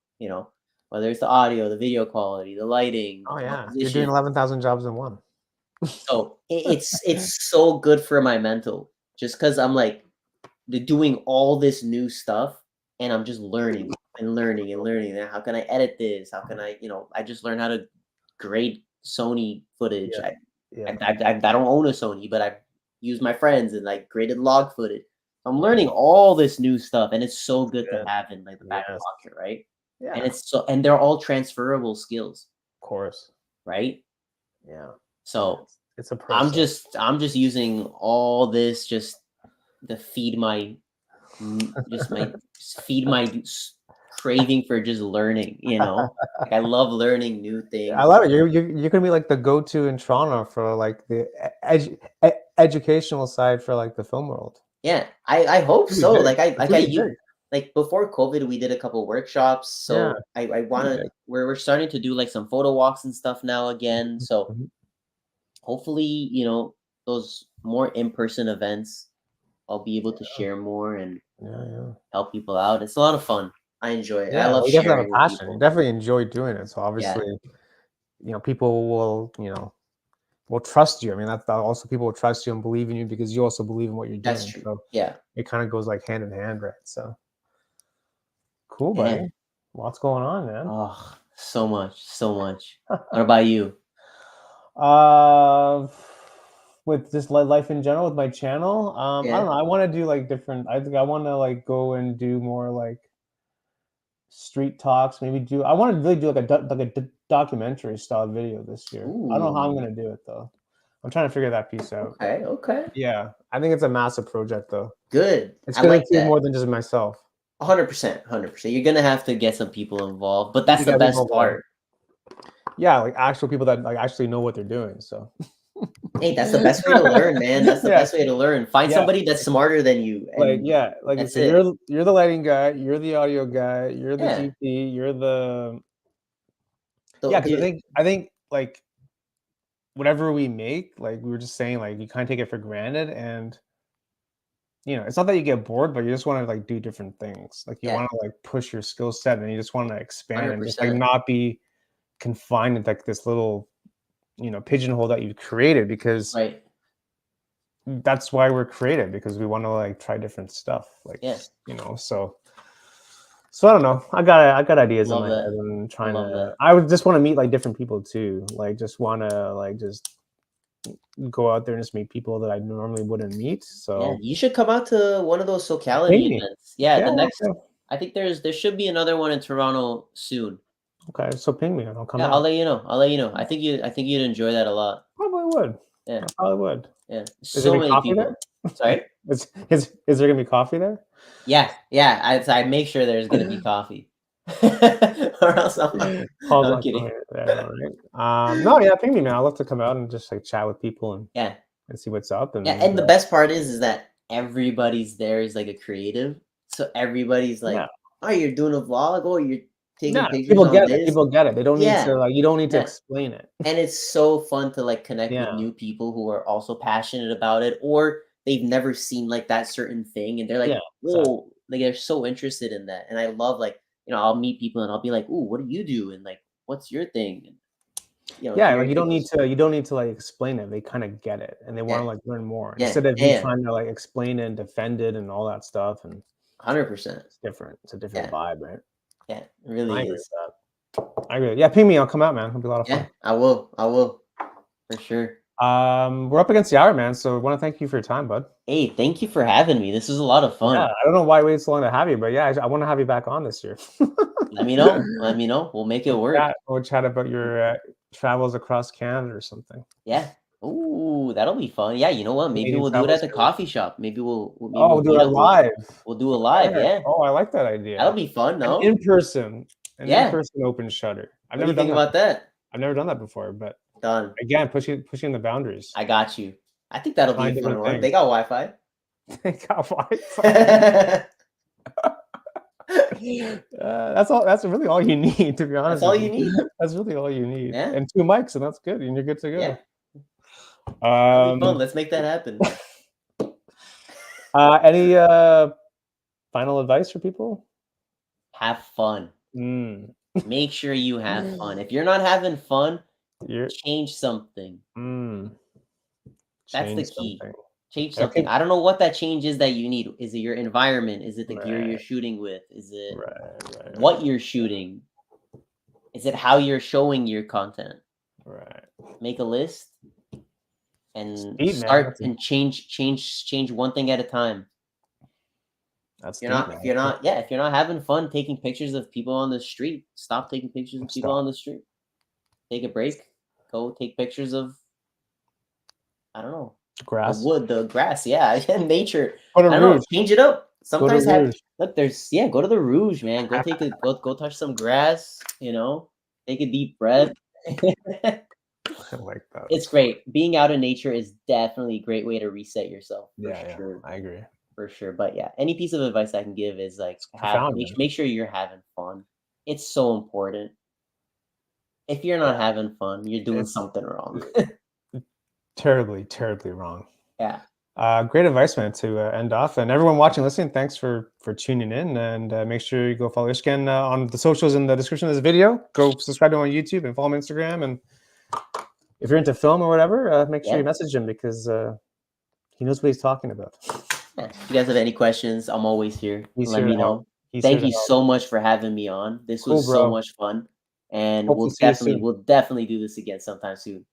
whether it's the audio, the video quality, the lighting, the Oh yeah. You're doing composition. 11,000 jobs in one. So it's so good for my mental, just because I'm like doing all this new stuff, and I'm just learning and learning and learning. And how can I edit this? How can I just learned how to grade Sony footage. Yeah, yeah. I don't own a Sony, but I've used my friends and like graded log footage. I'm learning all this new stuff, and it's so good to Good. have in like the back Yes. pocket, right? Yeah, And of and they're all transferable skills, course. right? Yeah. Yeah. So It's a process. I'm just using all this just to feed my feed my craving for just learning. Like I love learning new I things. love it. You're gonna be like the go-to in Toronto for like the educational side for like the film world. Yeah, I hope It's gonna so. be big. It's gonna be big. Like before COVID, we did a couple workshops. Yeah, So I it's gonna be wanna big. we're starting to do like some photo walks and stuff now again. So Mhm. hopefully, those more in-person events I'll be able to share more and Yeah. help people out. It's a lot of fun. I enjoy it. I Yeah, love well, you definitely have sharing a with passion. You people. definitely enjoy doing it. So Yeah, obviously, people will trust you. I mean, that's also people will trust you and believe in you because you also believe in what you're that's doing. true. So Yeah, it kind of goes like hand in hand, right? So cool, yeah. buddy. Lots going on, man. Oh, so much, so much. What about you? Uh, with just life in general, with my channel, I don't Yeah. know. I want to do like different. I think I want to like go and do more like street talks. Maybe do. I want to really do like a documentary style video this year. I don't know how I'm Ooh. gonna do it though. I'm trying to figure that piece out. But Okay. Okay. yeah, I think it's a massive project though. Good. It's I gonna like include that. more than just myself. 100%. 100%. You're gonna have to get some people involved, but You need that's to the get people best involved. part. Yeah, like actual people that like actually know what they're doing. So Hey, that's the best way to learn, man. That's the yeah, best way to learn. Find yeah. somebody that's smarter than you, Like, and yeah, like you that's said, it. you're the lighting guy, you're the audio guy, you're the Yeah. GP, you're the yeah. So, Because dude, I think like whatever we make, like we were just saying, like you kind of take it for granted, and it's not that you get bored, but you just want to like do different things. Like you yeah, want to like push your skill set, and you just want to expand and just like 100%. not be confined in like this little pigeonhole that you've created because Right. that's why we're creative because we want to like try different stuff like Yeah. so I don't know. I got ideas in Love my head that. and I trying love to. that. I would just want to meet like different people too. Like just want to like just go out there and just meet people that I normally wouldn't meet. Yeah, So you should come out to one of those ping Sociality me. events. Yeah, Yeah. the next Okay. I think there should be another one in Toronto soon. Okay. So ping me and I'll come Yeah, I'll out. let you know. I'll let you know. I think you'd enjoy that a lot. Probably would. Yeah, I probably would. yeah. Is there So gonna be many coffee people. there? Sorry? Is there gonna be coffee there? Yeah, yeah. I make sure there's gonna be coffee. Or else I'm not Paul's I'm not kidding. coming there, all right. No, yeah, ping me, man. I'd love to come out and just like chat with people Yeah. and see what's up. Yeah, And and the best part is that everybody's there is like a creative. So everybody's yeah, like, "Oh, you're doing a vlog? Oh, you're taking yeah, pictures people on get it. this?" People get it. They don't need Yeah, to like. You don't need to yeah. explain it. And it's so fun to like connect with Yeah, new people who are also passionate about it, or they've never seen like that certain thing and they're yeah, like, exactly. whoa, like they're so interested in that. And I love like, I'll meet people and I'll be like, ooh, what do you do? And like, what's your thing? And Yeah, like hearing you don't need people's to. You don't need to like explain it. They kind of get it, and they want yeah, to like learn more yeah, instead of you yeah, trying to like explain it and defend it and all that stuff. And 100%. it's different. It's a different Yeah, vibe, right? yeah, it I really agree with is. that. I agree. Yeah, ping me. I'll come out, man. It'll be a lot of Yeah, fun. I will, for sure. We're up against the hour, man. So I want to thank you for your time, bud. Hey, thank you for having me. This was a lot of Yeah, fun. I don't know why it waited so long to have you, but yeah, I want to have you back on this year. Let me know. Let me know. We'll make it work. We'll chat about your travels across Canada or something. Yeah. Ooh, that'll be fun. Yeah, you know what? Maybe Canadian we'll do it travel at the stories. coffee shop. Maybe Oh, we'll we'll do meet it up. live. We'll do a live. There. Yeah, Oh, I like that that'll idea. be fun. An No? in-person, an Yeah. in-person open shutter. I've What do never you done think that about before. that? I've never done that before, but Done. again, pushing the boundaries, I got you. I think that'll be a trying fun different one. They things. got Wi-Fi. God, why? That's That's really all you need, to be honest all with you you. need. That's really all you need, Yeah. and 2 mics, and that's good, and you're good to Yeah. go. That'll be fun. Um, Let's make that happen. any final advice for people? Have fun. Mm, Make sure you have fun. If you're not having fun, you're change something. mm, That's the change key. something. Change Okay, something. I don't know what that change is that you need. Is it your environment? Is it the gear you're right, shooting with? Is it what right, you're shooting? Is it how you're showing your content? right. Make a list It's and deep, man. start and change one thing at a time. That's deep, If man. you're not yeah, if you're not having fun taking pictures of people on the street, stop taking pictures of people on Stop. the street. Take a break. Go take pictures of I don't know, the Grass. wood, the grass, yeah, nature. Go to I don't know, Rouge. change it up. Go to Sometimes have Rouge. look, there's yeah, go to the Rouge, man. Go take a go touch some grass, take a deep breath. I like that. It's great. Being out in nature is definitely a great way to reset yourself for Yeah, sure. I agree. For sure. But yeah, any piece of advice I can give is like It's profound, man. make sure you're having fun. It's so important. If you're not Yeah, having fun, you're doing it's something wrong. terribly, terribly wrong. Yeah. Great advice, man, to end off. And everyone watching, listening, thanks for tuning in. And make sure you go follow Ishkhan on the socials in the description of this video. Go subscribe to him on YouTube and follow him on Instagram. And if you're into film or whatever, make sure you message him because he knows what he's talking about. Yeah. If you guys have any questions, I'm always here. Let me know. Thank you so much for having me on. This was so much fun. And we'll definitely do this again sometime soon.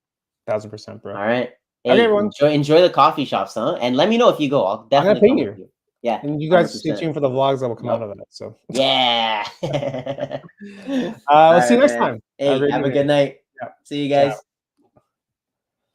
1000%, bro. All right. Hey, okay, everyone. Enjoy the coffee shops, huh? And let me know if you go. I'll definitely come with you. Yeah. And you guys 100%. Stay tuned for the vlogs that will come out of that. So yeah. We'll see you next time. Hey, have a good night. Yeah. See you guys. Ciao.